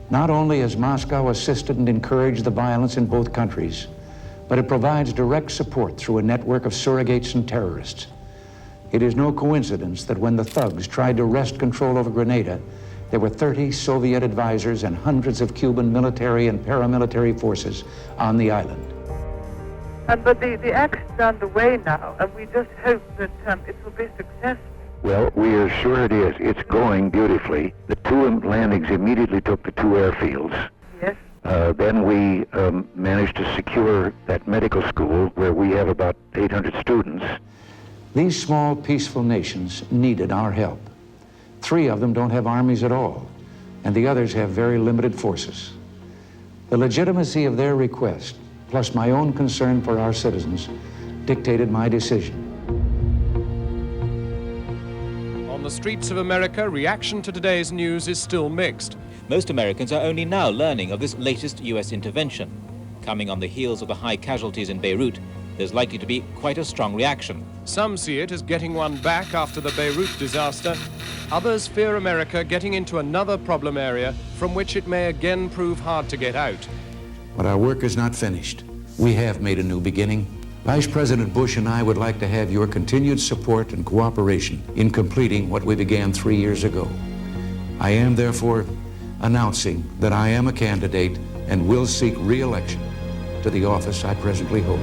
Not only has Moscow assisted and encouraged the violence in both countries, but it provides direct support through a network of surrogates and terrorists. It is no coincidence that when the thugs tried to wrest control over Grenada, there were 30 Soviet advisors and hundreds of Cuban military and paramilitary forces on the island. But the action's underway now, and we just hope that it will be successful. Well, we are sure it is. It's going beautifully. The two landings immediately took the two airfields. Yes. Then we managed to secure that medical school where we have about 800 students. These small, peaceful nations needed our help. 3 of them don't have armies at all, and the others have very limited forces. The legitimacy of their request, plus my own concern for our citizens, dictated my decision. On the streets of America, reaction to today's news is still mixed. Most Americans are only now learning of this latest U.S. intervention. Coming on the heels of the high casualties in Beirut, there's likely to be quite a strong reaction. Some see it as getting one back after the Beirut disaster. Others fear America getting into another problem area from which it may again prove hard to get out. But our work is not finished. We have made a new beginning. Vice President Bush and I would like to have your continued support and cooperation in completing what we began 3 years ago. I am therefore announcing that I am a candidate and will seek re-election to the office I presently hold.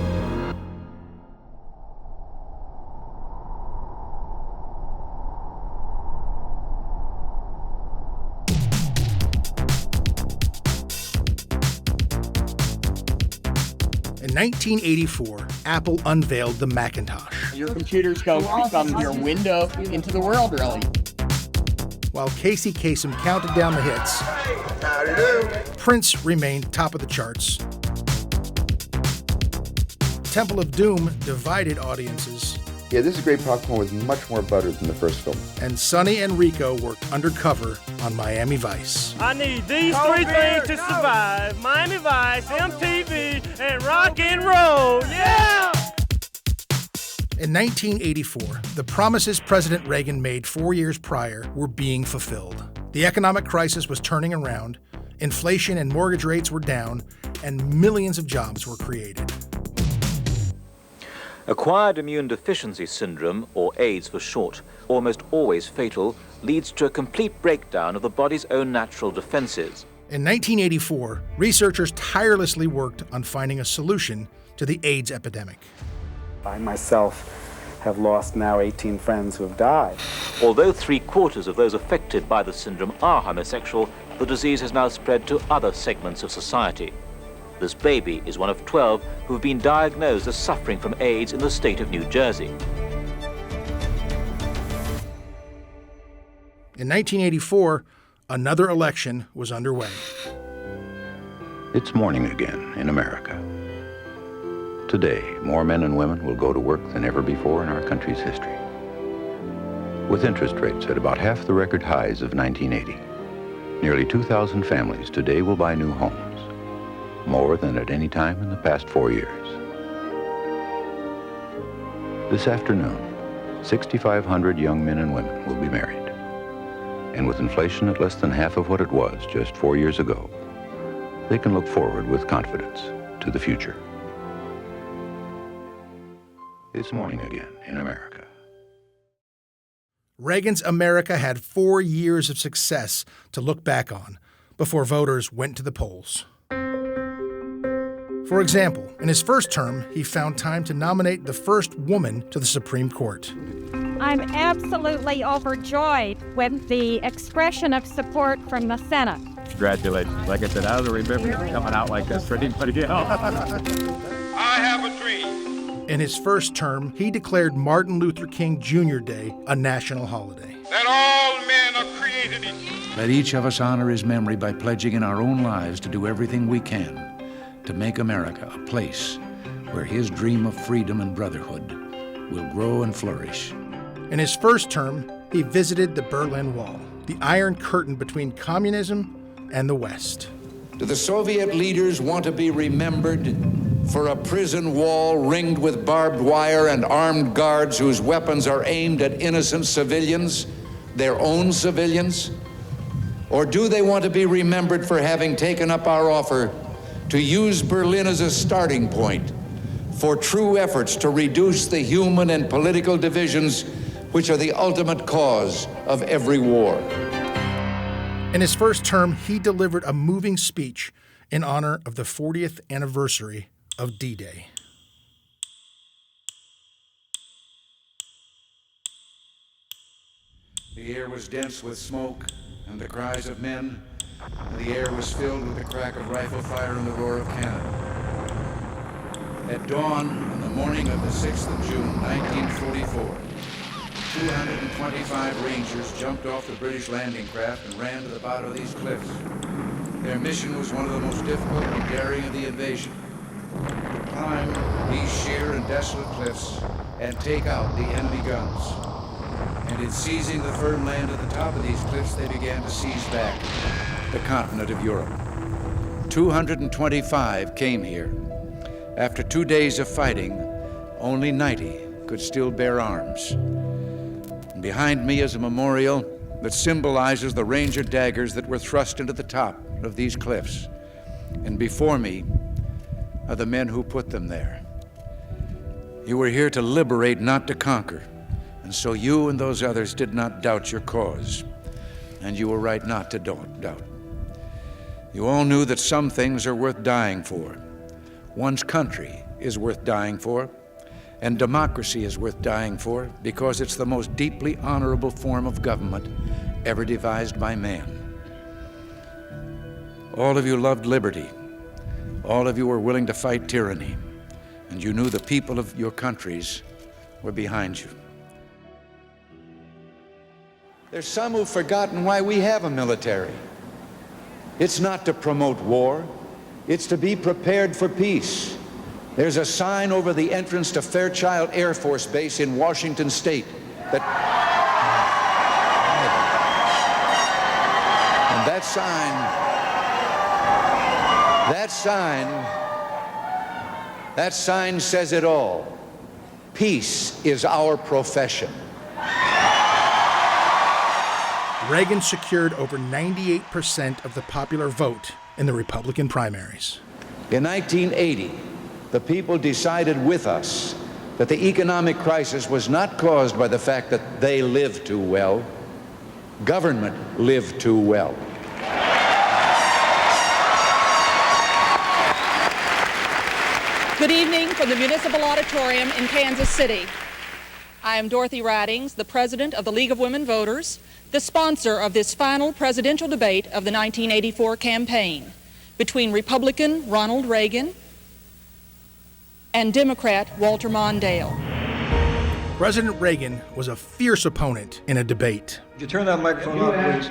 In 1984, Apple unveiled the Macintosh. Your computers go from your window into the world, really. While Casey Kasem counted down the hits, Prince remained top of the charts. Temple of Doom divided audiences. Yeah, this is great popcorn with much more butter than the first film. And Sonny and Rico worked undercover on Miami Vice. I need these 3 things to survive: Miami Vice, MTV, and rock and roll. Yeah! In 1984, the promises President Reagan made 4 years prior were being fulfilled. The economic crisis was turning around, inflation and mortgage rates were down, and millions of jobs were created. Acquired immune deficiency syndrome, or AIDS for short, almost always fatal, leads to a complete breakdown of the body's own natural defenses. In 1984, researchers tirelessly worked on finding a solution to the AIDS epidemic. I myself have lost now 18 friends who have died. Although 3/4 of those affected by the syndrome are homosexual, the disease has now spread to other segments of society. This baby is one of 12 who've been diagnosed as suffering from AIDS in the state of New Jersey. In 1984, another election was underway. It's morning again in America. Today, more men and women will go to work than ever before in our country's history. With interest rates at about half the record highs of 1980, nearly 2,000 families today will buy new homes, more than at any time in the past 4 years. This afternoon, 6,500 young men and women will be married. And with inflation at less than half of what it was just 4 years ago, they can look forward with confidence to the future. It's morning again in America. Reagan's America had 4 years of success to look back on before voters went to the polls. For example, in his first term, he found time to nominate the first woman to the Supreme Court. I'm absolutely overjoyed with the expression of support from the Senate. Congratulations. Like I said, I don't remember it coming out like this for anybody else. I have a dream. In his first term, he declared Martin Luther King Jr. Day a national holiday. That all men are created equal. Let each of us honor his memory by pledging in our own lives to do everything we can to make America a place where his dream of freedom and brotherhood will grow and flourish. In his first term, he visited the Berlin Wall, the Iron Curtain between communism and the West. Do the Soviet leaders want to be remembered for a prison wall ringed with barbed wire and armed guards whose weapons are aimed at innocent civilians, their own civilians? Or do they want to be remembered for having taken up our offer to use Berlin as a starting point for true efforts to reduce the human and political divisions which are the ultimate cause of every war? In his first term, he delivered a moving speech in honor of the 40th anniversary of D-Day. The air was dense with smoke and the cries of men, and the air was filled with the crack of rifle fire and the roar of cannon. At dawn on the morning of the 6th of June, 1944, 225 Rangers jumped off the British landing craft and ran to the bottom of these cliffs. Their mission was one of the most difficult and daring of the invasion: to climb these sheer and desolate cliffs and take out the enemy guns. And in seizing the firm land at the top of these cliffs, they began to seize back the continent of Europe. 225 came here. After 2 days of fighting, only 90 could still bear arms. And behind me is a memorial that symbolizes the Ranger daggers that were thrust into the top of these cliffs. And before me are the men who put them there. You were here to liberate, not to conquer. And so you and those others did not doubt your cause. And you were right not to doubt. You all knew that some things are worth dying for. One's country is worth dying for, and democracy is worth dying for because it's the most deeply honorable form of government ever devised by man. All of you loved liberty. All of you were willing to fight tyranny, and you knew the people of your countries were behind you. There's some who've forgotten why we have a military. It's not to promote war. It's to be prepared for peace. There's a sign over the entrance to Fairchild Air Force Base in Washington State that... And that sign says it all. Peace is our profession. Reagan secured over 98% of the popular vote in the Republican primaries. In 1980, the people decided with us that the economic crisis was not caused by the fact that they lived too well. Government lived too well. Good evening from the Municipal Auditorium in Kansas City. I am Dorothy Ridings, the President of the League of Women Voters, the sponsor of this final presidential debate of the 1984 campaign between Republican Ronald Reagan and Democrat Walter Mondale. President Reagan was a fierce opponent in a debate. Would you turn that microphone off, please?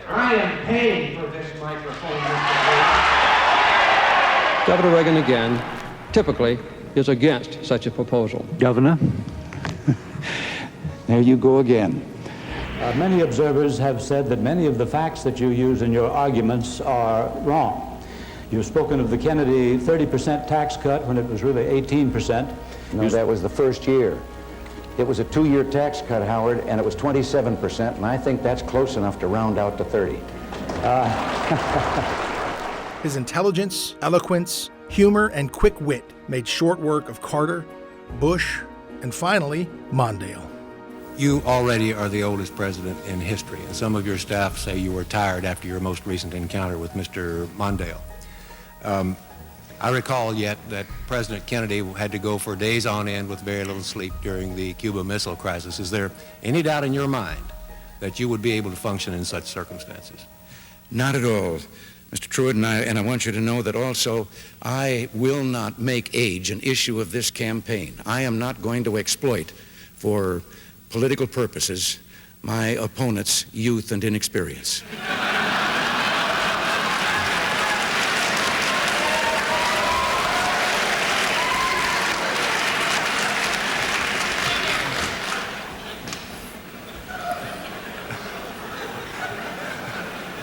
I am paying for this microphone, Mr. Governor Reagan, again, typically is against such a proposal. Governor, there you go again. Many observers have said that many of the facts that you use in your arguments are wrong. You've spoken of the Kennedy 30% tax cut when it was really 18%. No, that was the first year. It was a 2-year tax cut, Howard, and it was 27%, and I think that's close enough to round out to 30. His intelligence, eloquence, humor, and quick wit made short work of Carter, Bush, and finally, Mondale. You already are the oldest president in history, and some of your staff say you were tired after your most recent encounter with Mr. Mondale. I recall yet that President Kennedy had to go for days on end with very little sleep during the Cuba Missile Crisis. Is there any doubt in your mind that you would be able to function in such circumstances? Not at all, Mr. Truitt, and I want you to know that also I will not make age an issue of this campaign. I am not going to exploit for political purposes my opponent's youth and inexperience.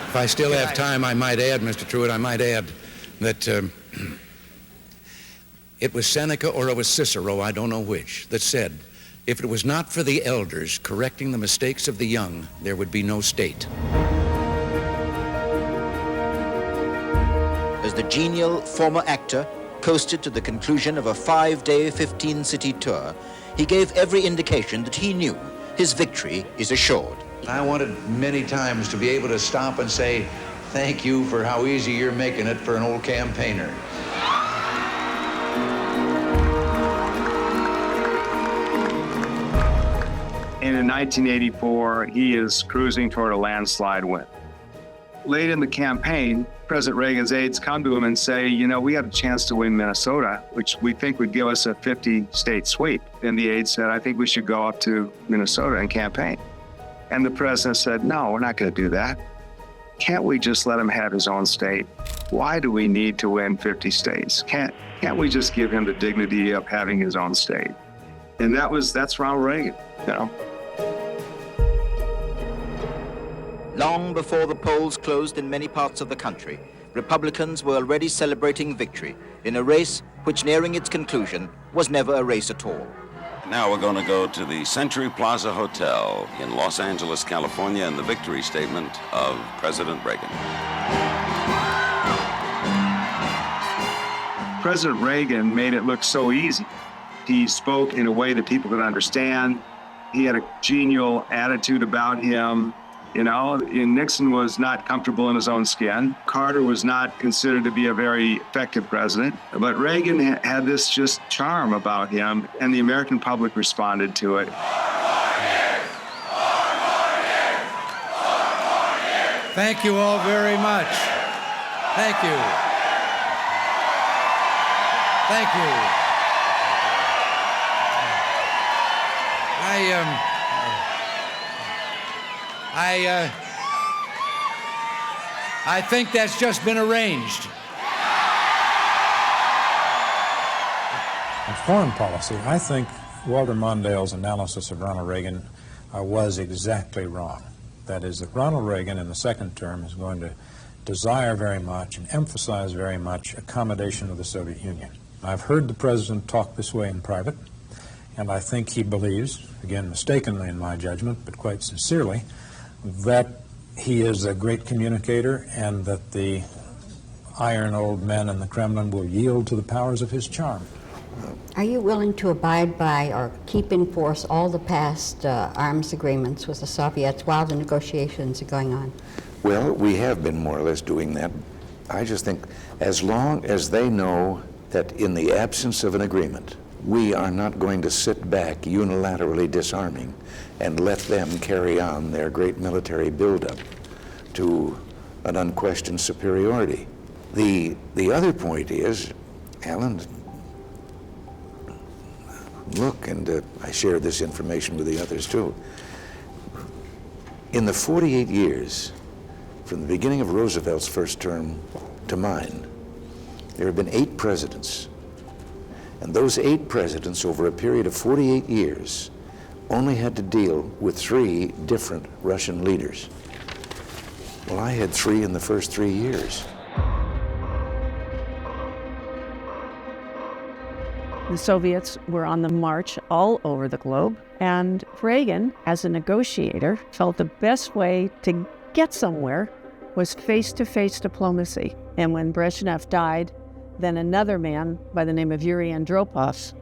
If I still have time, I might add, Mr. Truitt, I might add that it was Seneca or it was Cicero, I don't know which, that said, if it was not for the elders correcting the mistakes of the young, there would be no state. As the genial former actor coasted to the conclusion of a 5-day, 15-city tour, he gave every indication that he knew his victory is assured. I wanted many times to be able to stop and say, thank you for how easy you're making it for an old campaigner. And in 1984, he is cruising toward a landslide win. Late in the campaign, President Reagan's aides come to him and say, you know, we have a chance to win Minnesota, which we think would give us a 50-state sweep. And the aides said, I think we should go up to Minnesota and campaign. And the president said, no, we're not going to do that. Can't we just let him have his own state? Why do we need to win 50 states? Can't we just give him the dignity of having his own state? And that's Ronald Reagan, you know. Long before the polls closed in many parts of the country, Republicans were already celebrating victory in a race which, nearing its conclusion, was never a race at all. Now we're going to go to the Century Plaza Hotel in Los Angeles, California, and the victory statement of President Reagan. President Reagan made it look so easy. He spoke in a way that people could understand. He had a genial attitude about him. You know, and Nixon was not comfortable in his own skin. Carter was not considered to be a very effective president. But Reagan had this just charm about him, and the American public responded to it. Thank you all very much. Thank you. Thank you. I think that's just been arranged. On foreign policy, I think Walter Mondale's analysis of Ronald Reagan was exactly wrong. That is, that Ronald Reagan in the second term is going to desire very much and emphasize very much accommodation of the Soviet Union. I've heard the president talk this way in private, and I think he believes, again mistakenly in my judgment, but quite sincerely, that he is a great communicator and that the iron old men in the Kremlin will yield to the powers of his charm. Are you willing to abide by or keep in force all the past arms agreements with the Soviets while the negotiations are going on? Well, we have been more or less doing that. I just think as long as they know that in the absence of an agreement, we are not going to sit back unilaterally disarming and let them carry on their great military buildup to an unquestioned superiority. The other point is, Alan, look, and I shared this information with the others too, In the 48 years, from the beginning of Roosevelt's first term to mine, there have been 8 presidents. And those 8 presidents, over a period of 48 years, only had to deal with 3 different Russian leaders. Well, I had 3 in the first 3 years. The Soviets were on the march all over the globe, and Reagan, as a negotiator, felt the best way to get somewhere was face-to-face diplomacy. And when Brezhnev died, then another man by the name of Yuri Andropov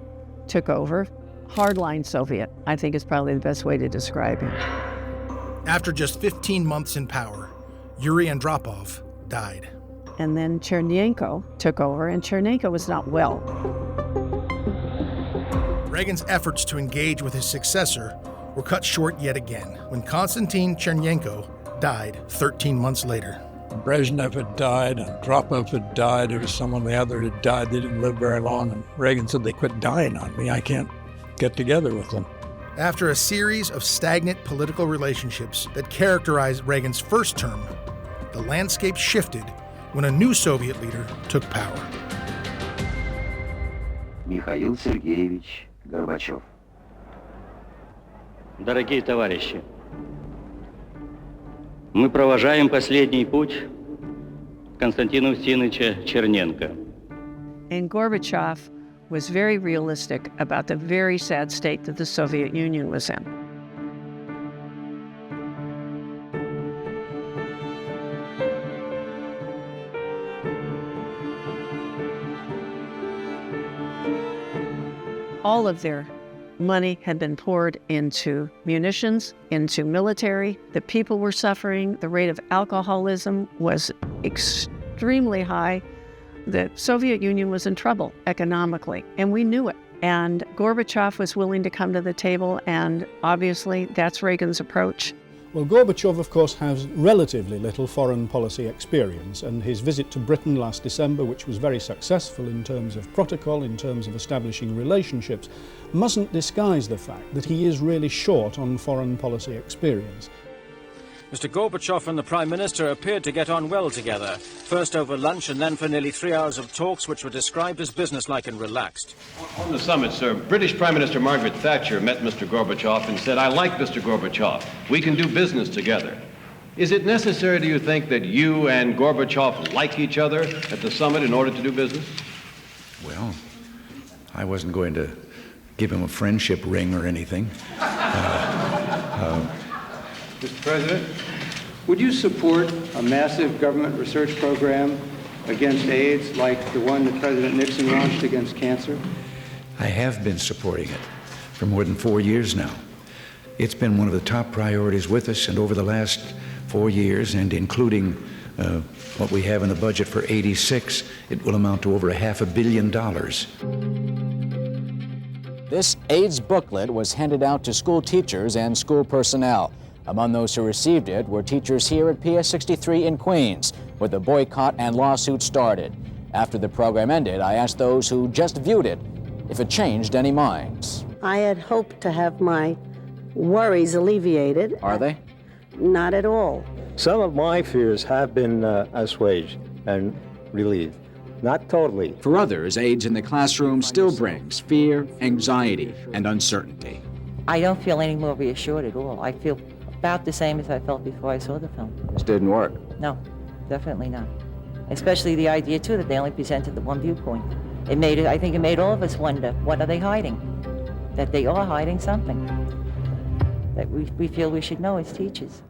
took over. Hardline Soviet, I think, is probably the best way to describe him. After just 15 months in power, Yuri Andropov died. And then Chernenko took over, and Chernenko was not well. Reagan's efforts to engage with his successor were cut short yet again when Konstantin Chernenko died 13 months later. Brezhnev had died, Andropov had died, there was someone the other had died. They didn't live very long, and Reagan said, they quit dying on me. I can't get together with them. After a series of stagnant political relationships that characterized Reagan's first term, the landscape shifted when a new Soviet leader took power. Михаил Сергеевич Горбачев. Дорогие товарищи, мы провожаем последний путь Константина Устиновича Черненко. And Gorbachev was very realistic about the very sad state that the Soviet Union was in. All of their money had been poured into munitions, into military. The people were suffering. The rate of alcoholism was extremely high. The Soviet Union was in trouble economically, and we knew it. And Gorbachev was willing to come to the table, and obviously that's Reagan's approach. Well, Gorbachev, of course, has relatively little foreign policy experience, and his visit to Britain last December, which was very successful in terms of protocol, in terms of establishing relationships, mustn't disguise the fact that he is really short on foreign policy experience. Mr. Gorbachev and the Prime Minister appeared to get on well together, first over lunch and then for nearly 3 hours of talks which were described as businesslike and relaxed. On the summit, sir, British Prime Minister Margaret Thatcher met Mr. Gorbachev and said, "I like Mr. Gorbachev. We can do business together." Is it necessary, do you think, that you and Gorbachev like each other at the summit in order to do business? Well, I wasn't going to give him a friendship ring or anything. Mr. President, would you support a massive government research program against AIDS like the one that President Nixon launched against cancer? I have been supporting it for more than 4 years now. It's been one of the top priorities with us, and over the last 4 years, and including what we have in the budget for '86, it will amount to over $500 million. This AIDS booklet was handed out to school teachers and school personnel. Among those who received it were teachers here at PS 63 in Queens, where the boycott and lawsuit started. After the program ended, I asked those who just viewed it if it changed any minds. I had hoped to have my worries alleviated. Are they? Not at all. Some of my fears have been assuaged and relieved. Not totally. For others, AIDS in the classroom still brings fear, anxiety, and uncertainty. I don't feel any more reassured at all. I feel about the same as I felt before I saw the film. This didn't work. No, definitely not. Especially the idea, too, that they only presented the one viewpoint. I think it made all of us wonder, what are they hiding? That they are hiding something that we feel we should know as teachers.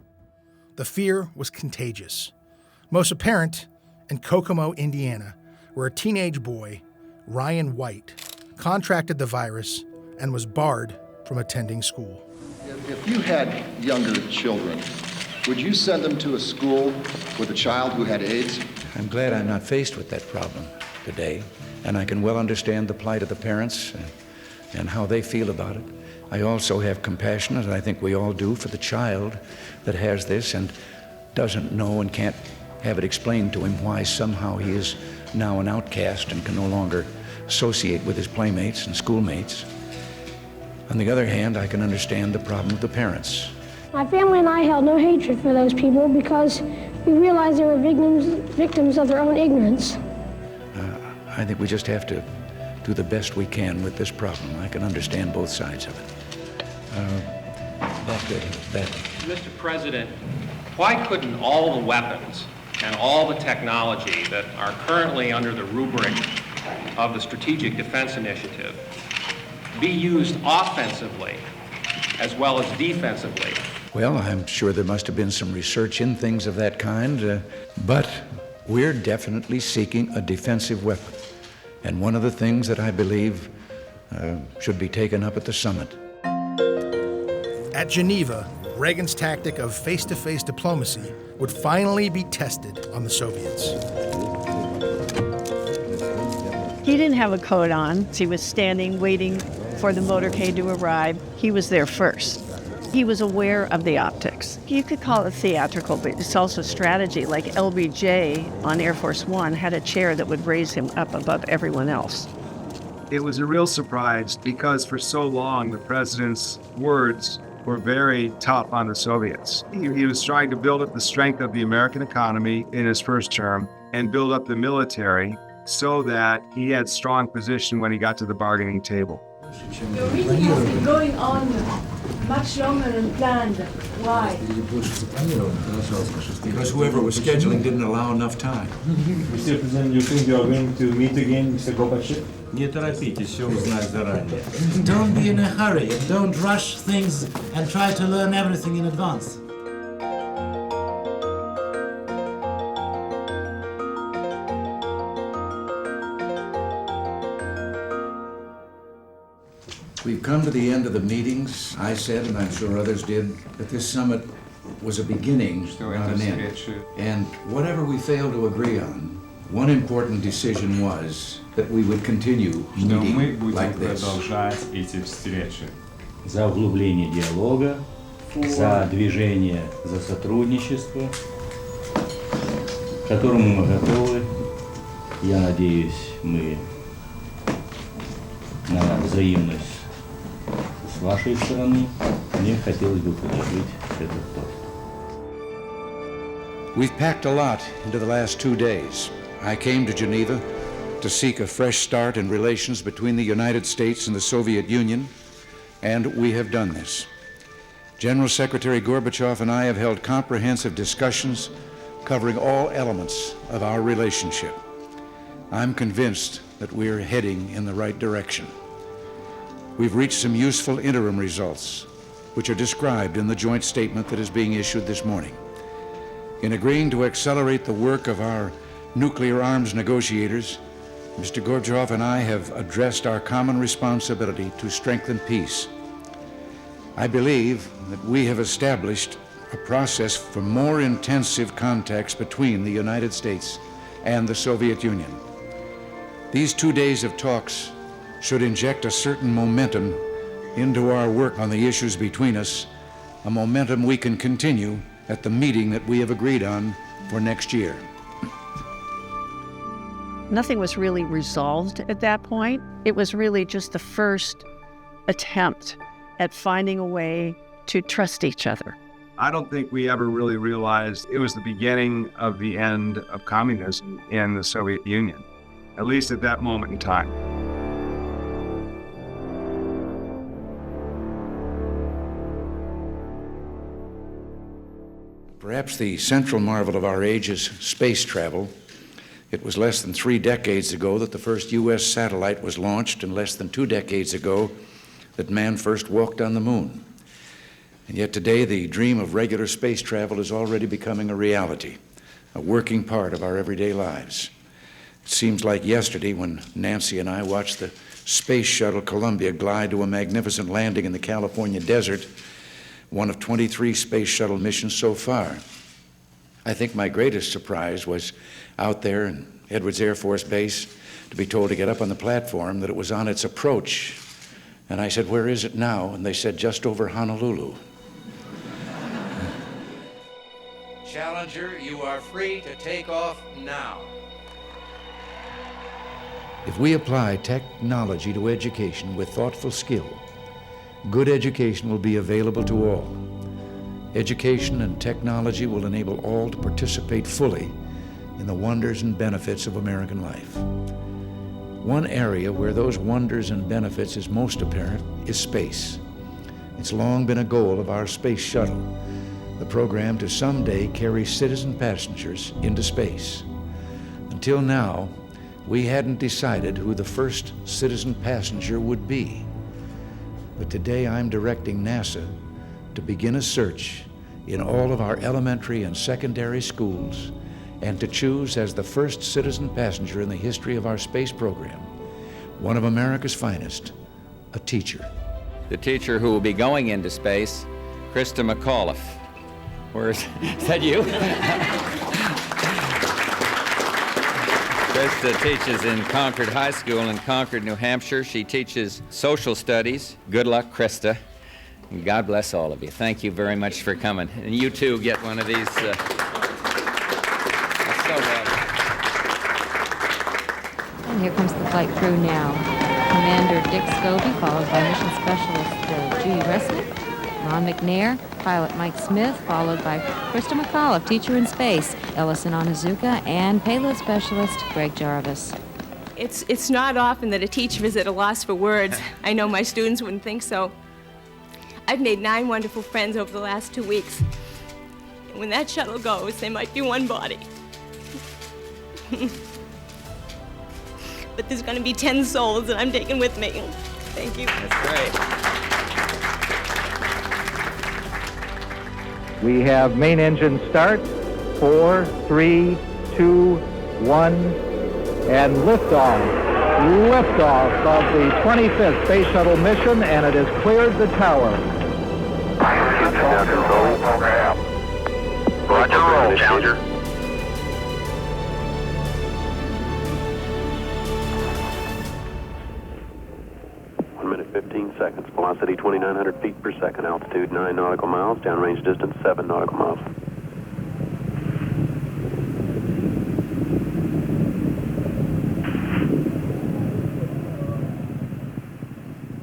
The fear was contagious. Most apparent in Kokomo, Indiana, where a teenage boy, Ryan White, contracted the virus and was barred from attending school. If you had younger children, would you send them to a school with a child who had AIDS? I'm glad I'm not faced with that problem today, and I can well understand the plight of the parents and how they feel about it. I also have compassion, as I think we all do, for the child that has this and doesn't know and can't have it explained to him why somehow he is now an outcast and can no longer associate with his playmates and schoolmates. On the other hand, I can understand the problem of the parents My family and I held no hatred for those people because we realized they were victims of their own ignorance. I think we just have to do the best we can with this problem. I can understand both sides of it. Mr. President, why couldn't all the weapons and all the technology that are currently under the rubric of the Strategic Defense Initiative be used offensively as well as defensively? Well, I'm sure there must have been some research in things of that kind, but we're definitely seeking a defensive weapon. And one of the things that I believe should be taken up at the summit. At Geneva, Reagan's tactic of face-to-face diplomacy would finally be tested on the Soviets. He didn't have a coat on. He was standing, waiting for the motorcade to arrive. He was there first. He was aware of the optics. You could call it theatrical, but it's also strategy. Like LBJ on Air Force One had a chair that would raise him up above everyone else. It was a real surprise because for so long the president's words were very tough on the Soviets. He was trying to build up the strength of the American economy in his first term and build up the military so that he had strong position when he got to the bargaining table. The meeting has been going on much longer than planned. Why? Because whoever was scheduling didn't allow enough time. Mr. President, you think you are going to meet again, Mr. Gorbachev? Не торопитесь, все узнать заранее. Don't be in a hurry and don't rush things and try to learn everything in advance. We've come to the end of the meetings. I said, and I'm sure others did, that this summit was a beginning, not an end. And whatever we failed to agree on, one important decision was that we would continue meeting like this. За углубление диалога, за движение, за сотрудничество, к которому мы готовы. Я надеюсь, мы на взаимность с вашей стороны. Мне хотелось бы предложить этот тост. We've packed a lot into the last 2 days. I came to Geneva to seek a fresh start in relations between the United States and the Soviet Union, and we have done this. General Secretary Gorbachev and I have held comprehensive discussions covering all elements of our relationship. I'm convinced that we are heading in the right direction. We've reached some useful interim results, which are described in the joint statement that is being issued this morning. In agreeing to accelerate the work of our nuclear arms negotiators, Mr. Gorbachev and I have addressed our common responsibility to strengthen peace. I believe that we have established a process for more intensive contacts between the United States and the Soviet Union. These 2 days of talks should inject a certain momentum into our work on the issues between us, a momentum we can continue at the meeting that we have agreed on for next year. Nothing was really resolved at that point. It was really just the first attempt at finding a way to trust each other. I don't think we ever really realized it was the beginning of the end of communism in the Soviet Union, at least at that moment in time. Perhaps the central marvel of our age is space travel. It was less than 3 decades ago that the first U.S. satellite was launched, and less than 2 decades ago that man first walked on the moon. And yet today, the dream of regular space travel is already becoming a reality, a working part of our everyday lives. It seems like yesterday when Nancy and I watched the Space Shuttle Columbia glide to a magnificent landing in the California desert, one of 23 Space Shuttle missions so far. I think my greatest surprise was out there in Edwards Air Force Base to be told to get up on the platform that it was on its approach. And I said, "Where is it now?" And they said, "Just over Honolulu." Challenger, you are free to take off now. If we apply technology to education with thoughtful skill, good education will be available to all. Education and technology will enable all to participate fully in the wonders and benefits of American life. One area where those wonders and benefits is most apparent is space. It's long been a goal of our space shuttle, the program to someday carry citizen passengers into space. Until now, we hadn't decided who the first citizen passenger would be. But today I'm directing NASA to begin a search in all of our elementary and secondary schools and to choose as the first citizen passenger in the history of our space program, one of America's finest, a teacher. The teacher who will be going into space, Krista McAuliffe. Is that you? Krista teaches in Concord High School in Concord, New Hampshire. She teaches social studies. Good luck, Krista. And God bless all of you. Thank you very much for coming. And you too get one of these. That's so well. And here comes the flight crew now. Commander Dick Scobie, followed by Mission Specialist Judy Resnick, Ron McNair, Pilot Mike Smith, followed by Krista McAuliffe, teacher in space, Ellison Onizuka, and payload specialist Greg Jarvis. It's not often that a teacher is at a loss for words. I know my students wouldn't think so. I've made 9 wonderful friends over the last 2 weeks. And when that shuttle goes, they might be one body. But there's going to be 10 souls that I'm taking with me. Thank you. That's great. We have main engine start. 4, 3, 2, 1, and liftoff. Liftoff of the 25th Space Shuttle mission, and it has cleared the tower. Roger, roll, Challenger. Minute 15 seconds. Velocity 2,900 feet per second. Altitude 9 nautical miles. Downrange distance 7 nautical miles.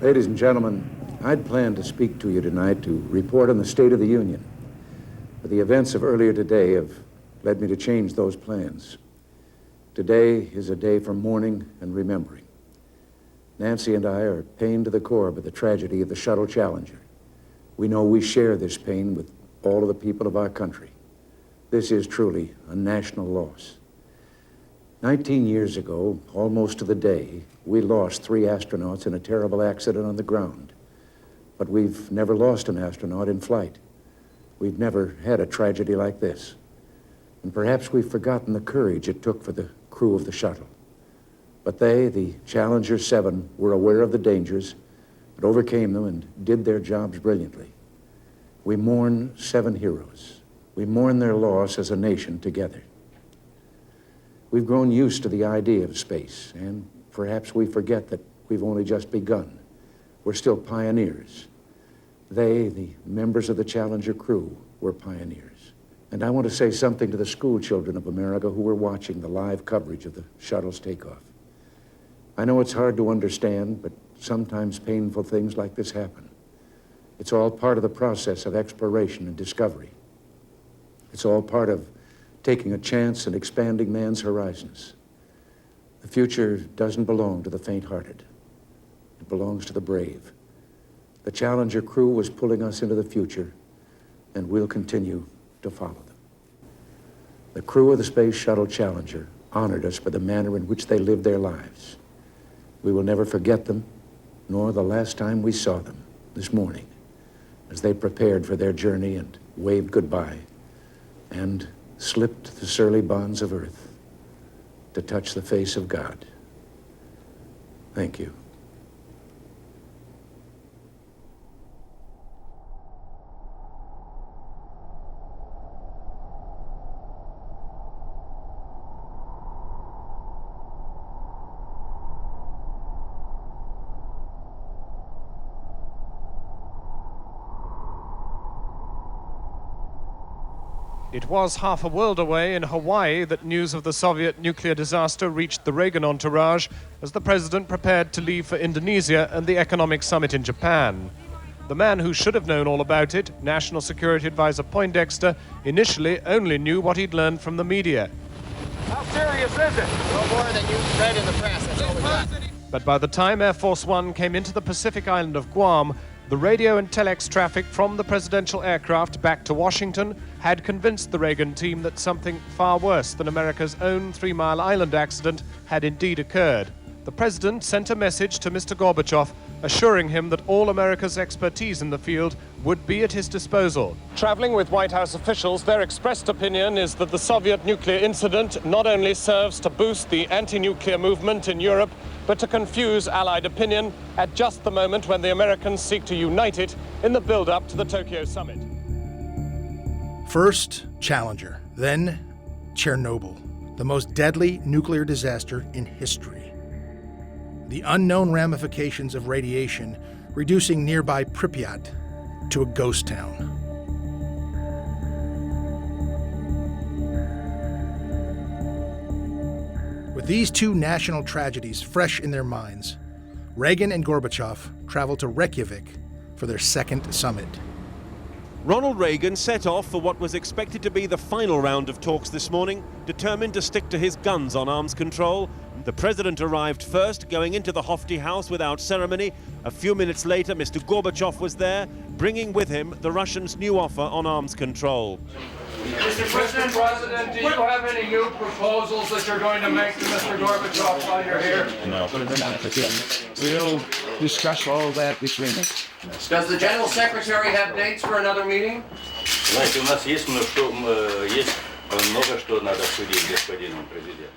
Ladies and gentlemen, I'd planned to speak to you tonight to report on the State of the Union. But the events of earlier today have led me to change those plans. Today is a day for mourning and remembering. Nancy and I are pained to the core by the tragedy of the Shuttle Challenger. We know we share this pain with all of the people of our country. This is truly a national loss. 19 years ago, almost to the day, we lost 3 astronauts in a terrible accident on the ground. But we've never lost an astronaut in flight. We've never had a tragedy like this. And perhaps we've forgotten the courage it took for the crew of the shuttle. But they, the Challenger 7, were aware of the dangers, but overcame them and did their jobs brilliantly. We mourn 7 heroes. We mourn their loss as a nation together. We've grown used to the idea of space, and perhaps we forget that we've only just begun. We're still pioneers. They, the members of the Challenger crew, were pioneers. And I want to say something to the school children of America who were watching the live coverage of the shuttle's takeoff. I know it's hard to understand, but sometimes painful things like this happen. It's all part of the process of exploration and discovery. It's all part of taking a chance and expanding man's horizons. The future doesn't belong to the faint-hearted. It belongs to the brave. The Challenger crew was pulling us into the future, and we'll continue to follow them. The crew of the Space Shuttle Challenger honored us for the manner in which they lived their lives. We will never forget them, nor the last time we saw them this morning, as they prepared for their journey and waved goodbye and slipped the surly bonds of earth to touch the face of God. Thank you. It was half a world away in Hawaii that news of the Soviet nuclear disaster reached the Reagan entourage as the president prepared to leave for Indonesia and the economic summit in Japan. The man who should have known all about it, National Security Advisor Poindexter, initially only knew what he'd learned from the media. How serious is it? No more than you read in the press. That's all we got. But by the time Air Force One came into the Pacific island of Guam, the radio and telex traffic from the presidential aircraft back to Washington had convinced the Reagan team that something far worse than America's own 3 Mile Island accident had indeed occurred. The president sent a message to Mr. Gorbachev assuring him that all America's expertise in the field would be at his disposal. Traveling with White House officials, their expressed opinion is that the Soviet nuclear incident not only serves to boost the anti-nuclear movement in Europe, but to confuse Allied opinion at just the moment when the Americans seek to unite it in the build-up to the Tokyo Summit. First, Challenger, then Chernobyl, the most deadly nuclear disaster in history. The unknown ramifications of radiation reducing nearby Pripyat to a ghost town. With these two national tragedies fresh in their minds, Reagan and Gorbachev traveled to Reykjavik for their second summit. Ronald Reagan set off for what was expected to be the final round of talks this morning, determined to stick to his guns on arms control. The president arrived first, going into the Hofty House without ceremony. A few minutes later, Mr. Gorbachev was there, bringing with him the Russians' new offer on arms control. Mr. President, do you have any new proposals that you're going to make to Mr. Gorbachev while you're here? No. We'll discuss all that between us. Does the General Secretary have dates for another meeting? Знаете, у нас есть много что надо обсудить, господин президент.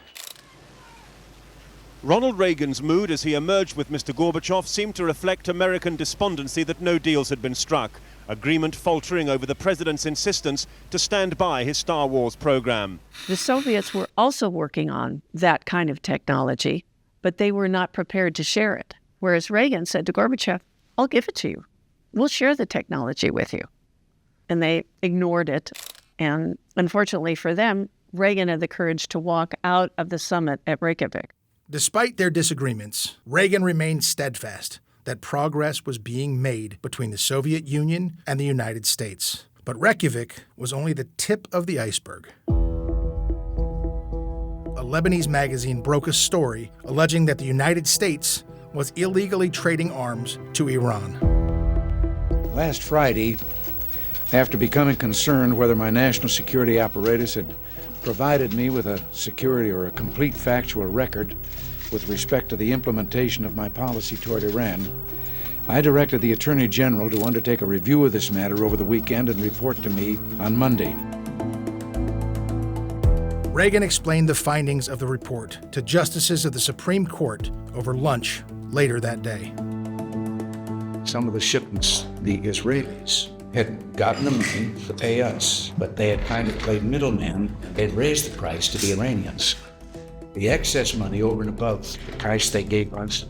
Ronald Reagan's mood as he emerged with Mr. Gorbachev seemed to reflect American despondency that no deals had been struck, agreement faltering over the president's insistence to stand by his Star Wars program. The Soviets were also working on that kind of technology, but they were not prepared to share it. Whereas Reagan said to Gorbachev, I'll give it to you. We'll share the technology with you. And they ignored it. And unfortunately for them, Reagan had the courage to walk out of the summit at Reykjavik. Despite their disagreements, Reagan remained steadfast that progress was being made between the Soviet Union and the United States. But Reykjavik was only the tip of the iceberg. A Lebanese magazine broke a story alleging that the United States was illegally trading arms to Iran. Last Friday, after becoming concerned whether my national security apparatus had provided me with a security or a complete factual record with respect to the implementation of my policy toward Iran, I directed the Attorney General to undertake a review of this matter over the weekend and report to me on Monday. Reagan explained the findings of the report to justices of the Supreme Court over lunch later that day. Some of the shipments, the Israelis had gotten the money to pay us, but they had kind of played middleman. They'd raised the price to the Iranians. The excess money over and above the price they gave us,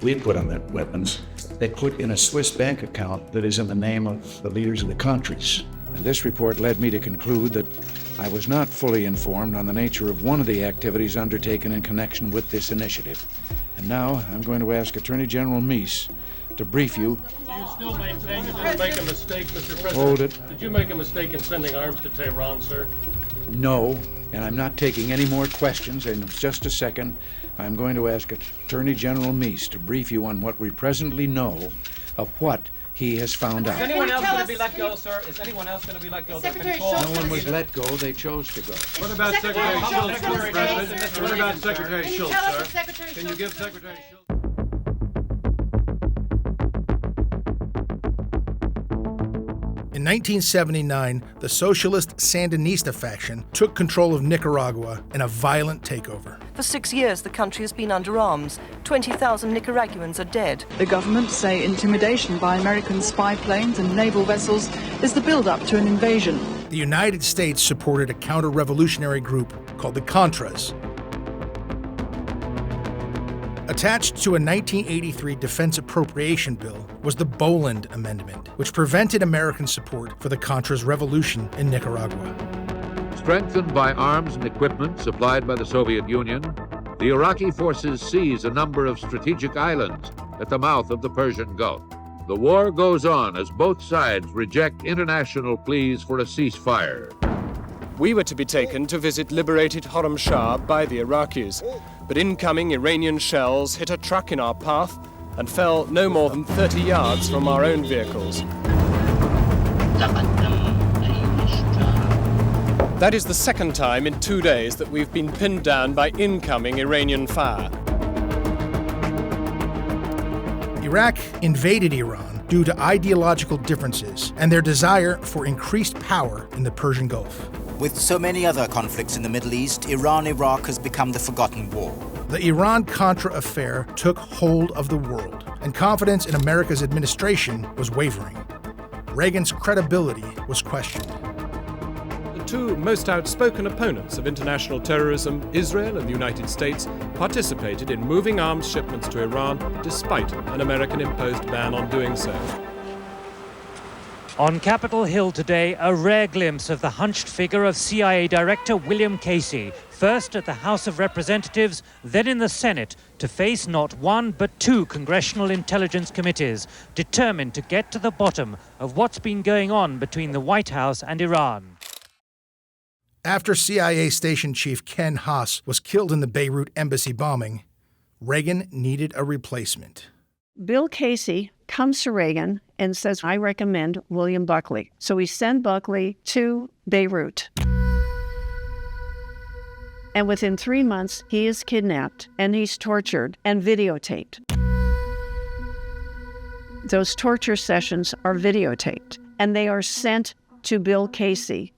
we put on the weapons, they put in a Swiss bank account that is in the name of the leaders of the countries. And this report led me to conclude that I was not fully informed on the nature of one of the activities undertaken in connection with this initiative. And now I'm going to ask Attorney General Meese to brief you. Do you still maintain you didn't make a mistake, Mr. President? Hold it. Did you make a mistake in sending arms to Tehran, sir? No, and I'm not taking any more questions. In just a second, I'm going to ask Attorney General Meese to brief you on what we presently know of what he has found out. Is anyone else going to be let go, sir? Is anyone else going to be let go? No one was let go. They chose to go. What about Secretary Schultz, Mr. President? What about Secretary Schultz, sir? Can you give Secretary Schultz? In 1979, the socialist Sandinista faction took control of Nicaragua in a violent takeover. For 6 years, the country has been under arms. 20,000 Nicaraguans are dead. The government say intimidation by American spy planes and naval vessels is the build-up to an invasion. The United States supported a counter-revolutionary group called the Contras. Attached to a 1983 Defense Appropriation Bill was the Boland Amendment, which prevented American support for the Contras' revolution in Nicaragua. Strengthened by arms and equipment supplied by the Soviet Union, the Iraqi forces seized a number of strategic islands at the mouth of the Persian Gulf. The war goes on as both sides reject international pleas for a ceasefire. We were to be taken to visit liberated Khorramshahr by the Iraqis, but incoming Iranian shells hit a truck in our path and fell no more than 30 yards from our own vehicles. That is the second time in 2 days that we've been pinned down by incoming Iranian fire. Iraq invaded Iran due to ideological differences and their desire for increased power in the Persian Gulf. With so many other conflicts in the Middle East, Iran-Iraq has become the forgotten war. The Iran-Contra Affair took hold of the world, and confidence in America's administration was wavering. Reagan's credibility was questioned. The two most outspoken opponents of international terrorism, Israel and the United States, participated in moving arms shipments to Iran despite an American-imposed ban on doing so. On Capitol Hill today, a rare glimpse of the hunched figure of CIA Director William Casey, first at the House of Representatives, then in the Senate, to face not one but two congressional intelligence committees, determined to get to the bottom of what's been going on between the White House and Iran. After CIA Station Chief Ken Haas was killed in the Beirut embassy bombing, Reagan needed a replacement. Bill Casey comes to Reagan and says, I recommend William Buckley. So we send Buckley to Beirut. And within 3 months, he is kidnapped and he's tortured and videotaped. Those torture sessions are videotaped and they are sent to Bill Casey.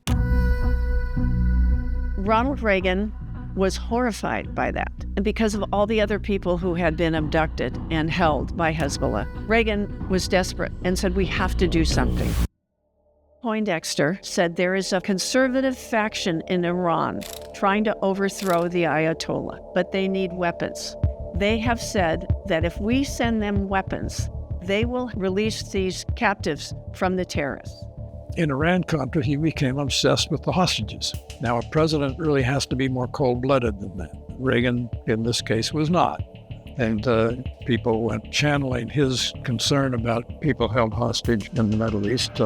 Ronald Reagan was horrified by that. And because of all the other people who had been abducted and held by Hezbollah, Reagan was desperate and said, we have to do something. Poindexter said there is a conservative faction in Iran trying to overthrow the Ayatollah, but they need weapons. They have said that if we send them weapons, they will release these captives from the terrorists. In Iran-Contra, he became obsessed with the hostages. Now, a president really has to be more cold-blooded than that. Reagan, in this case, was not. And people went channeling his concern about people held hostage in the Middle East.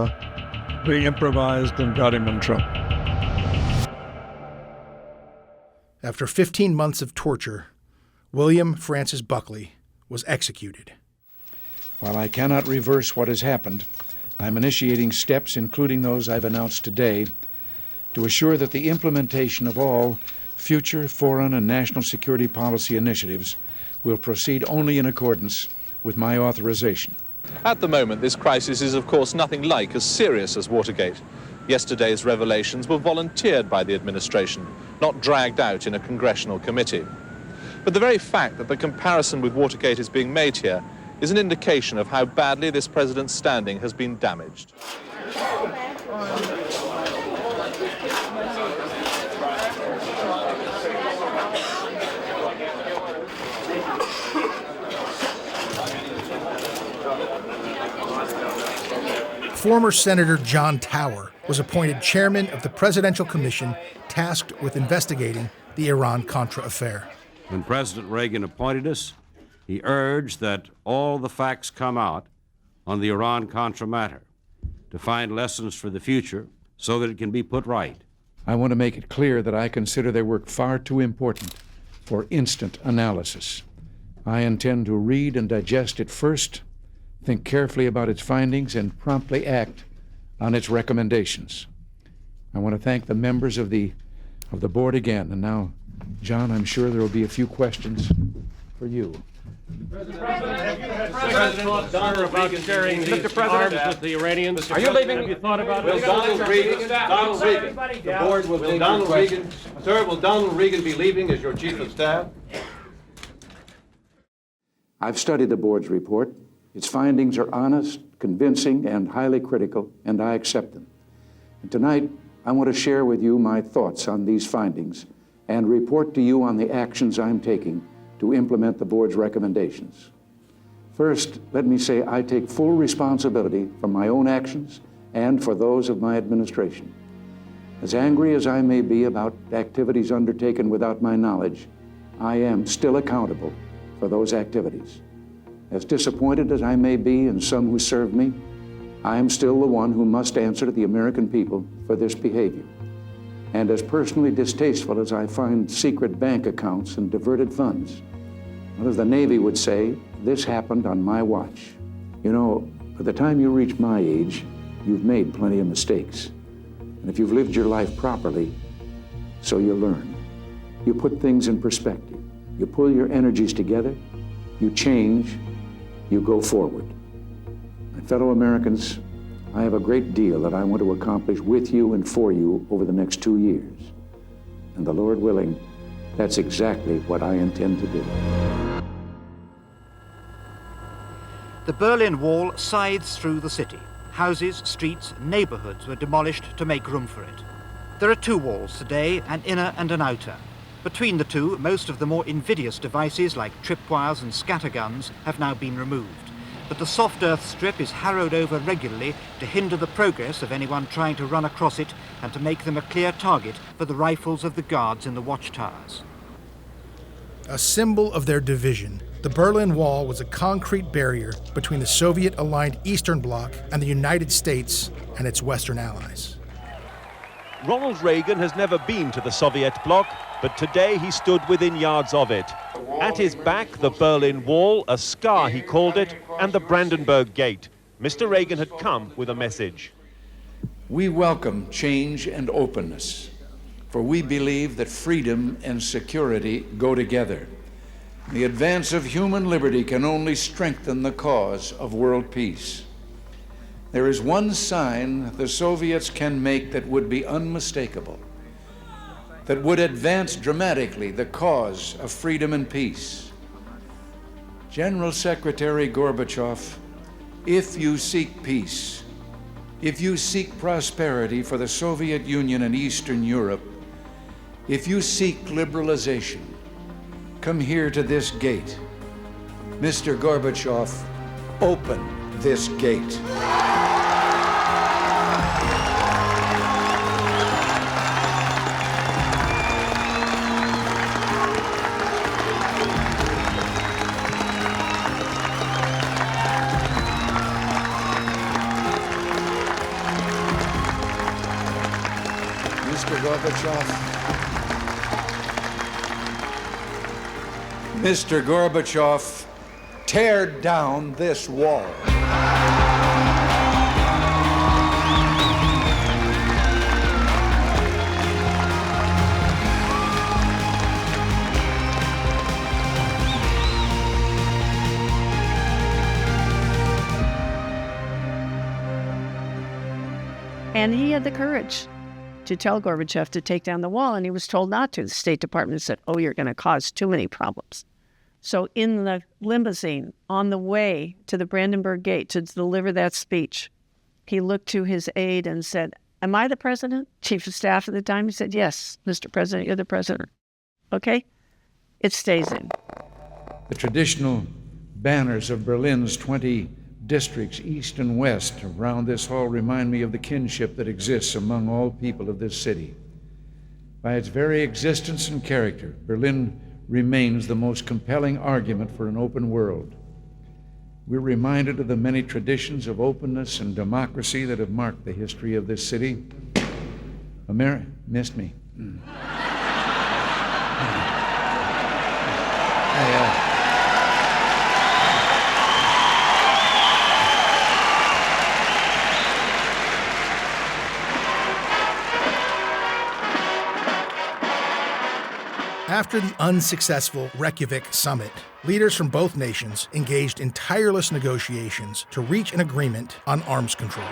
He improvised and got him in trouble. After 15 months of torture, William Francis Buckley was executed. While I cannot reverse what has happened, I'm initiating steps, including those I've announced today, to assure that the implementation of all future foreign and national security policy initiatives will proceed only in accordance with my authorization. At the moment, this crisis is, of course, nothing like as serious as Watergate. Yesterday's revelations were volunteered by the administration, not dragged out in a congressional committee. But the very fact that the comparison with Watergate is being made here is an indication of how badly this president's standing has been damaged. Former Senator John Tower was appointed chairman of the Presidential Commission tasked with investigating the Iran-Contra Affair. When President Reagan appointed us, he urged that all the facts come out on the Iran-Contra matter to find lessons for the future so that it can be put right. I want to make it clear that I consider their work far too important for instant analysis. I intend to read and digest it first, think carefully about its findings, and promptly act on its recommendations. I want to thank the members of the board again. And now, John, I'm sure there will be a few questions for you. President, about sharing these arms with the Iranians. Are you leaving? Have you thought about it? Will Donald Reagan, the board will take your questions. Sir, will Donald Reagan be leaving as your chief of staff? I've studied the board's report. Its findings are honest, convincing, and highly critical, and I accept them. And tonight, I want to share with you my thoughts on these findings and report to you on the actions I'm taking to implement the board's recommendations. First, let me say I take full responsibility for my own actions and for those of my administration. As angry as I may be about activities undertaken without my knowledge, I am still accountable for those activities. As disappointed as I may be in some who served me, I am still the one who must answer to the American people for this behavior. And as personally distasteful as I find secret bank accounts and diverted funds, well, as the Navy would say, this happened on my watch. You know, by the time you reach my age, you've made plenty of mistakes. And if you've lived your life properly, so you learn. You put things in perspective. You pull your energies together, you change, you go forward. My fellow Americans, I have a great deal that I want to accomplish with you and for you over the next 2 years. And the Lord willing, that's exactly what I intend to do. The Berlin Wall scythes through the city. Houses, streets, neighborhoods were demolished to make room for it. There are two walls today, an inner and an outer. Between the two, most of the more invidious devices like tripwires and scatterguns have now been removed. But the soft earth strip is harrowed over regularly to hinder the progress of anyone trying to run across it and to make them a clear target for the rifles of the guards in the watchtowers. A symbol of their division, the Berlin Wall was a concrete barrier between the Soviet-aligned Eastern Bloc and the United States and its Western allies. Ronald Reagan has never been to the Soviet bloc, but today he stood within yards of it. At his back, the Berlin Wall, a scar he called it, and the Brandenburg Gate. Mr. Reagan had come with a message. We welcome change and openness, for we believe that freedom and security go together. The advance of human liberty can only strengthen the cause of world peace. There is one sign the Soviets can make that would be unmistakable, that would advance dramatically the cause of freedom and peace. General Secretary Gorbachev, if you seek peace, if you seek prosperity for the Soviet Union and Eastern Europe, if you seek liberalization, come here to this gate. Mr. Gorbachev, open this gate. Mr. Gorbachev, tear down this wall. And he had the courage to tell Gorbachev to take down the wall, and he was told not to. The State Department said, oh, you're going to cause too many problems. So in the limousine, on the way to the Brandenburg Gate to deliver that speech, he looked to his aide and said, am I the president? Chief of Staff at the time, he said, yes, Mr. President, you're the president. Okay? It stays in. The traditional banners of Berlin's 20 districts, east and west, around this hall remind me of the kinship that exists among all people of this city. By its very existence and character, Berlin remains the most compelling argument for an open world. We're reminded of the many traditions of openness and democracy that have marked the history of this city. Missed me. After the unsuccessful Reykjavik Summit, leaders from both nations engaged in tireless negotiations to reach an agreement on arms control.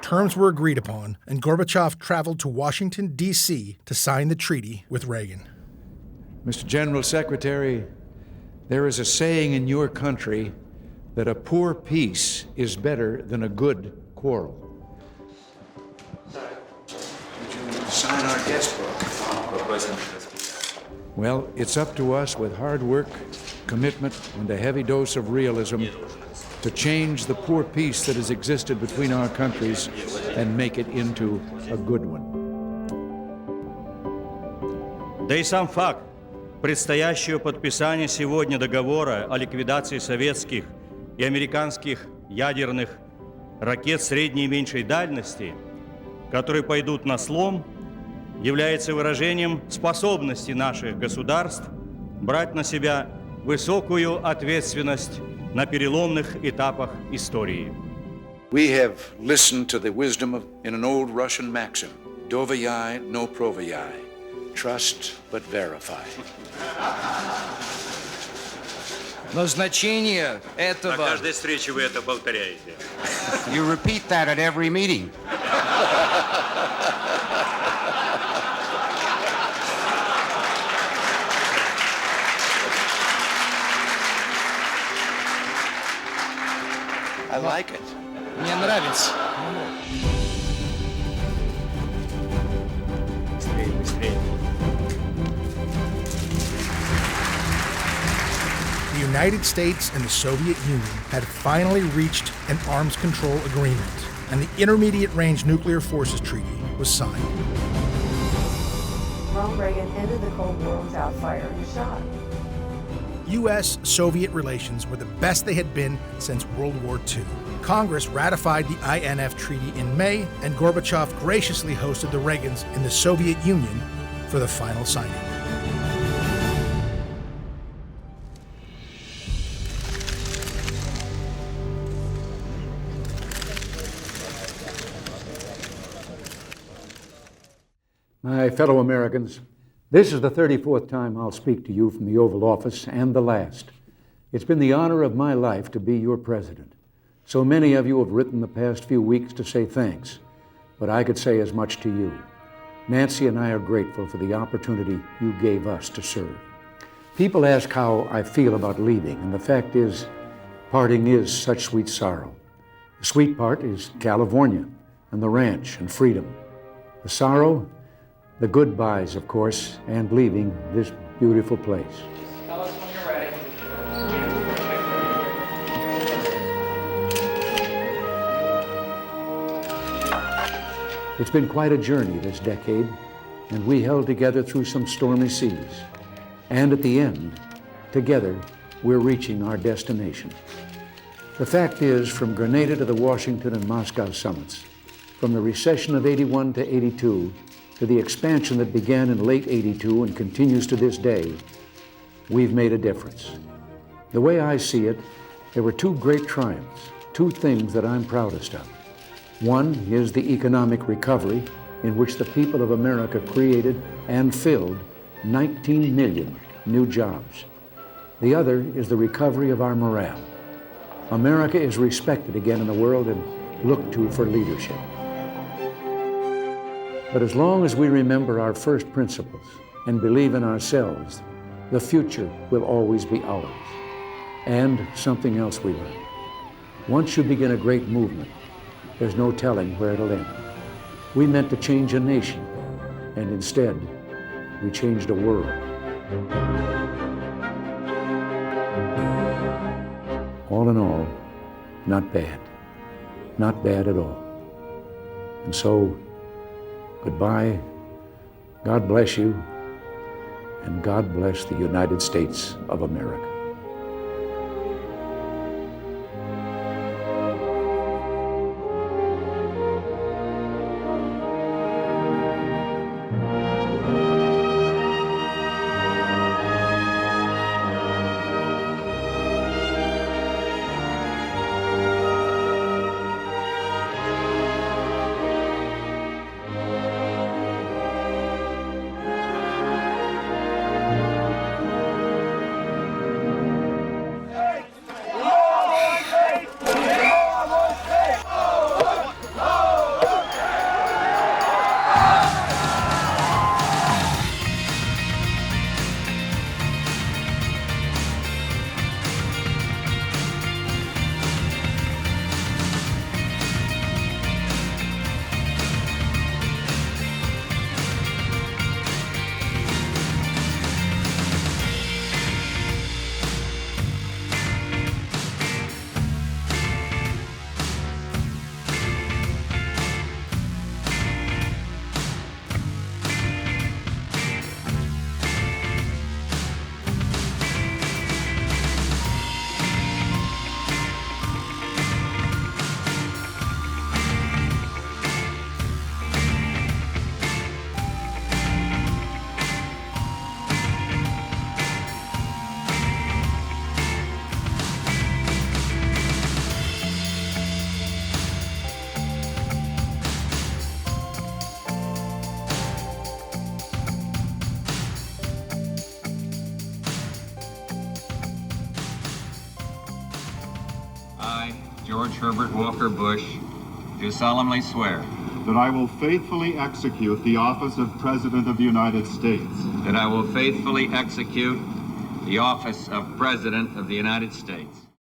Terms were agreed upon, and Gorbachev traveled to Washington, D.C. to sign the treaty with Reagan. Mr. General Secretary, there is a saying in your country that a poor peace is better than a good quarrel. Sign our guest book. Well, it's up to us with hard work, commitment, and a heavy dose of realism to change the poor peace that has existed between our countries and make it into a good one. Да и сам факт предстоящего подписания сегодня договора о ликвидации советских и американских ядерных ракет средней и меньшей дальности, которые пойдут на слом, является выражением способности наших государств брать на себя высокую ответственность на переломных этапах истории. We have listened to the wisdom in an old Russian maxim, Doveryai, no Proveryai, trust but verify. Но значение этого... На каждой встрече вы это повторяете. You repeat that at every meeting. I like it. Мне нравится. Быстрее, быстрее. The United States and the Soviet Union had finally reached an arms control agreement, and the Intermediate Range Nuclear Forces Treaty was signed. Ronald Reagan ended the Cold War without firing a shot. U.S.-Soviet relations were the best they had been since World War II. Congress ratified the INF Treaty in May, and Gorbachev graciously hosted the Reagans in the Soviet Union for the final signing. My fellow Americans, this is the 34th time I'll speak to you from the Oval Office, and the last. It's been the honor of my life to be your president. So many of you have written the past few weeks to say thanks, but I could say as much to you. Nancy and I are grateful for the opportunity you gave us to serve. People ask how I feel about leaving, and the fact is, parting is such sweet sorrow. The sweet part is California, and the ranch, and freedom. The sorrow, the goodbyes, of course, and leaving this beautiful place. Tell us when you're ready. It's been quite a journey this decade, and we held together through some stormy seas. And at the end, together, we're reaching our destination. The fact is, from Grenada to the Washington and Moscow summits, from the recession of 81 to 82, to the expansion that began in late 82 and continues to this day, we've made a difference. The way I see it, there were two great triumphs, two things that I'm proudest of. One is the economic recovery, in which the people of America created and filled 19 million new jobs. The other is the recovery of our morale. America is respected again in the world and looked to for leadership. But as long as we remember our first principles and believe in ourselves, the future will always be ours. And something else we learned. Once you begin a great movement, there's no telling where it'll end. We meant to change a nation, and instead, we changed a world. All in all, not bad. Not bad at all. And so, goodbye, God bless you, and God bless the United States of America. George Herbert Walker Bush, do solemnly swear that I will faithfully execute the office of President of the United States. that I will faithfully execute the office of President of the United States.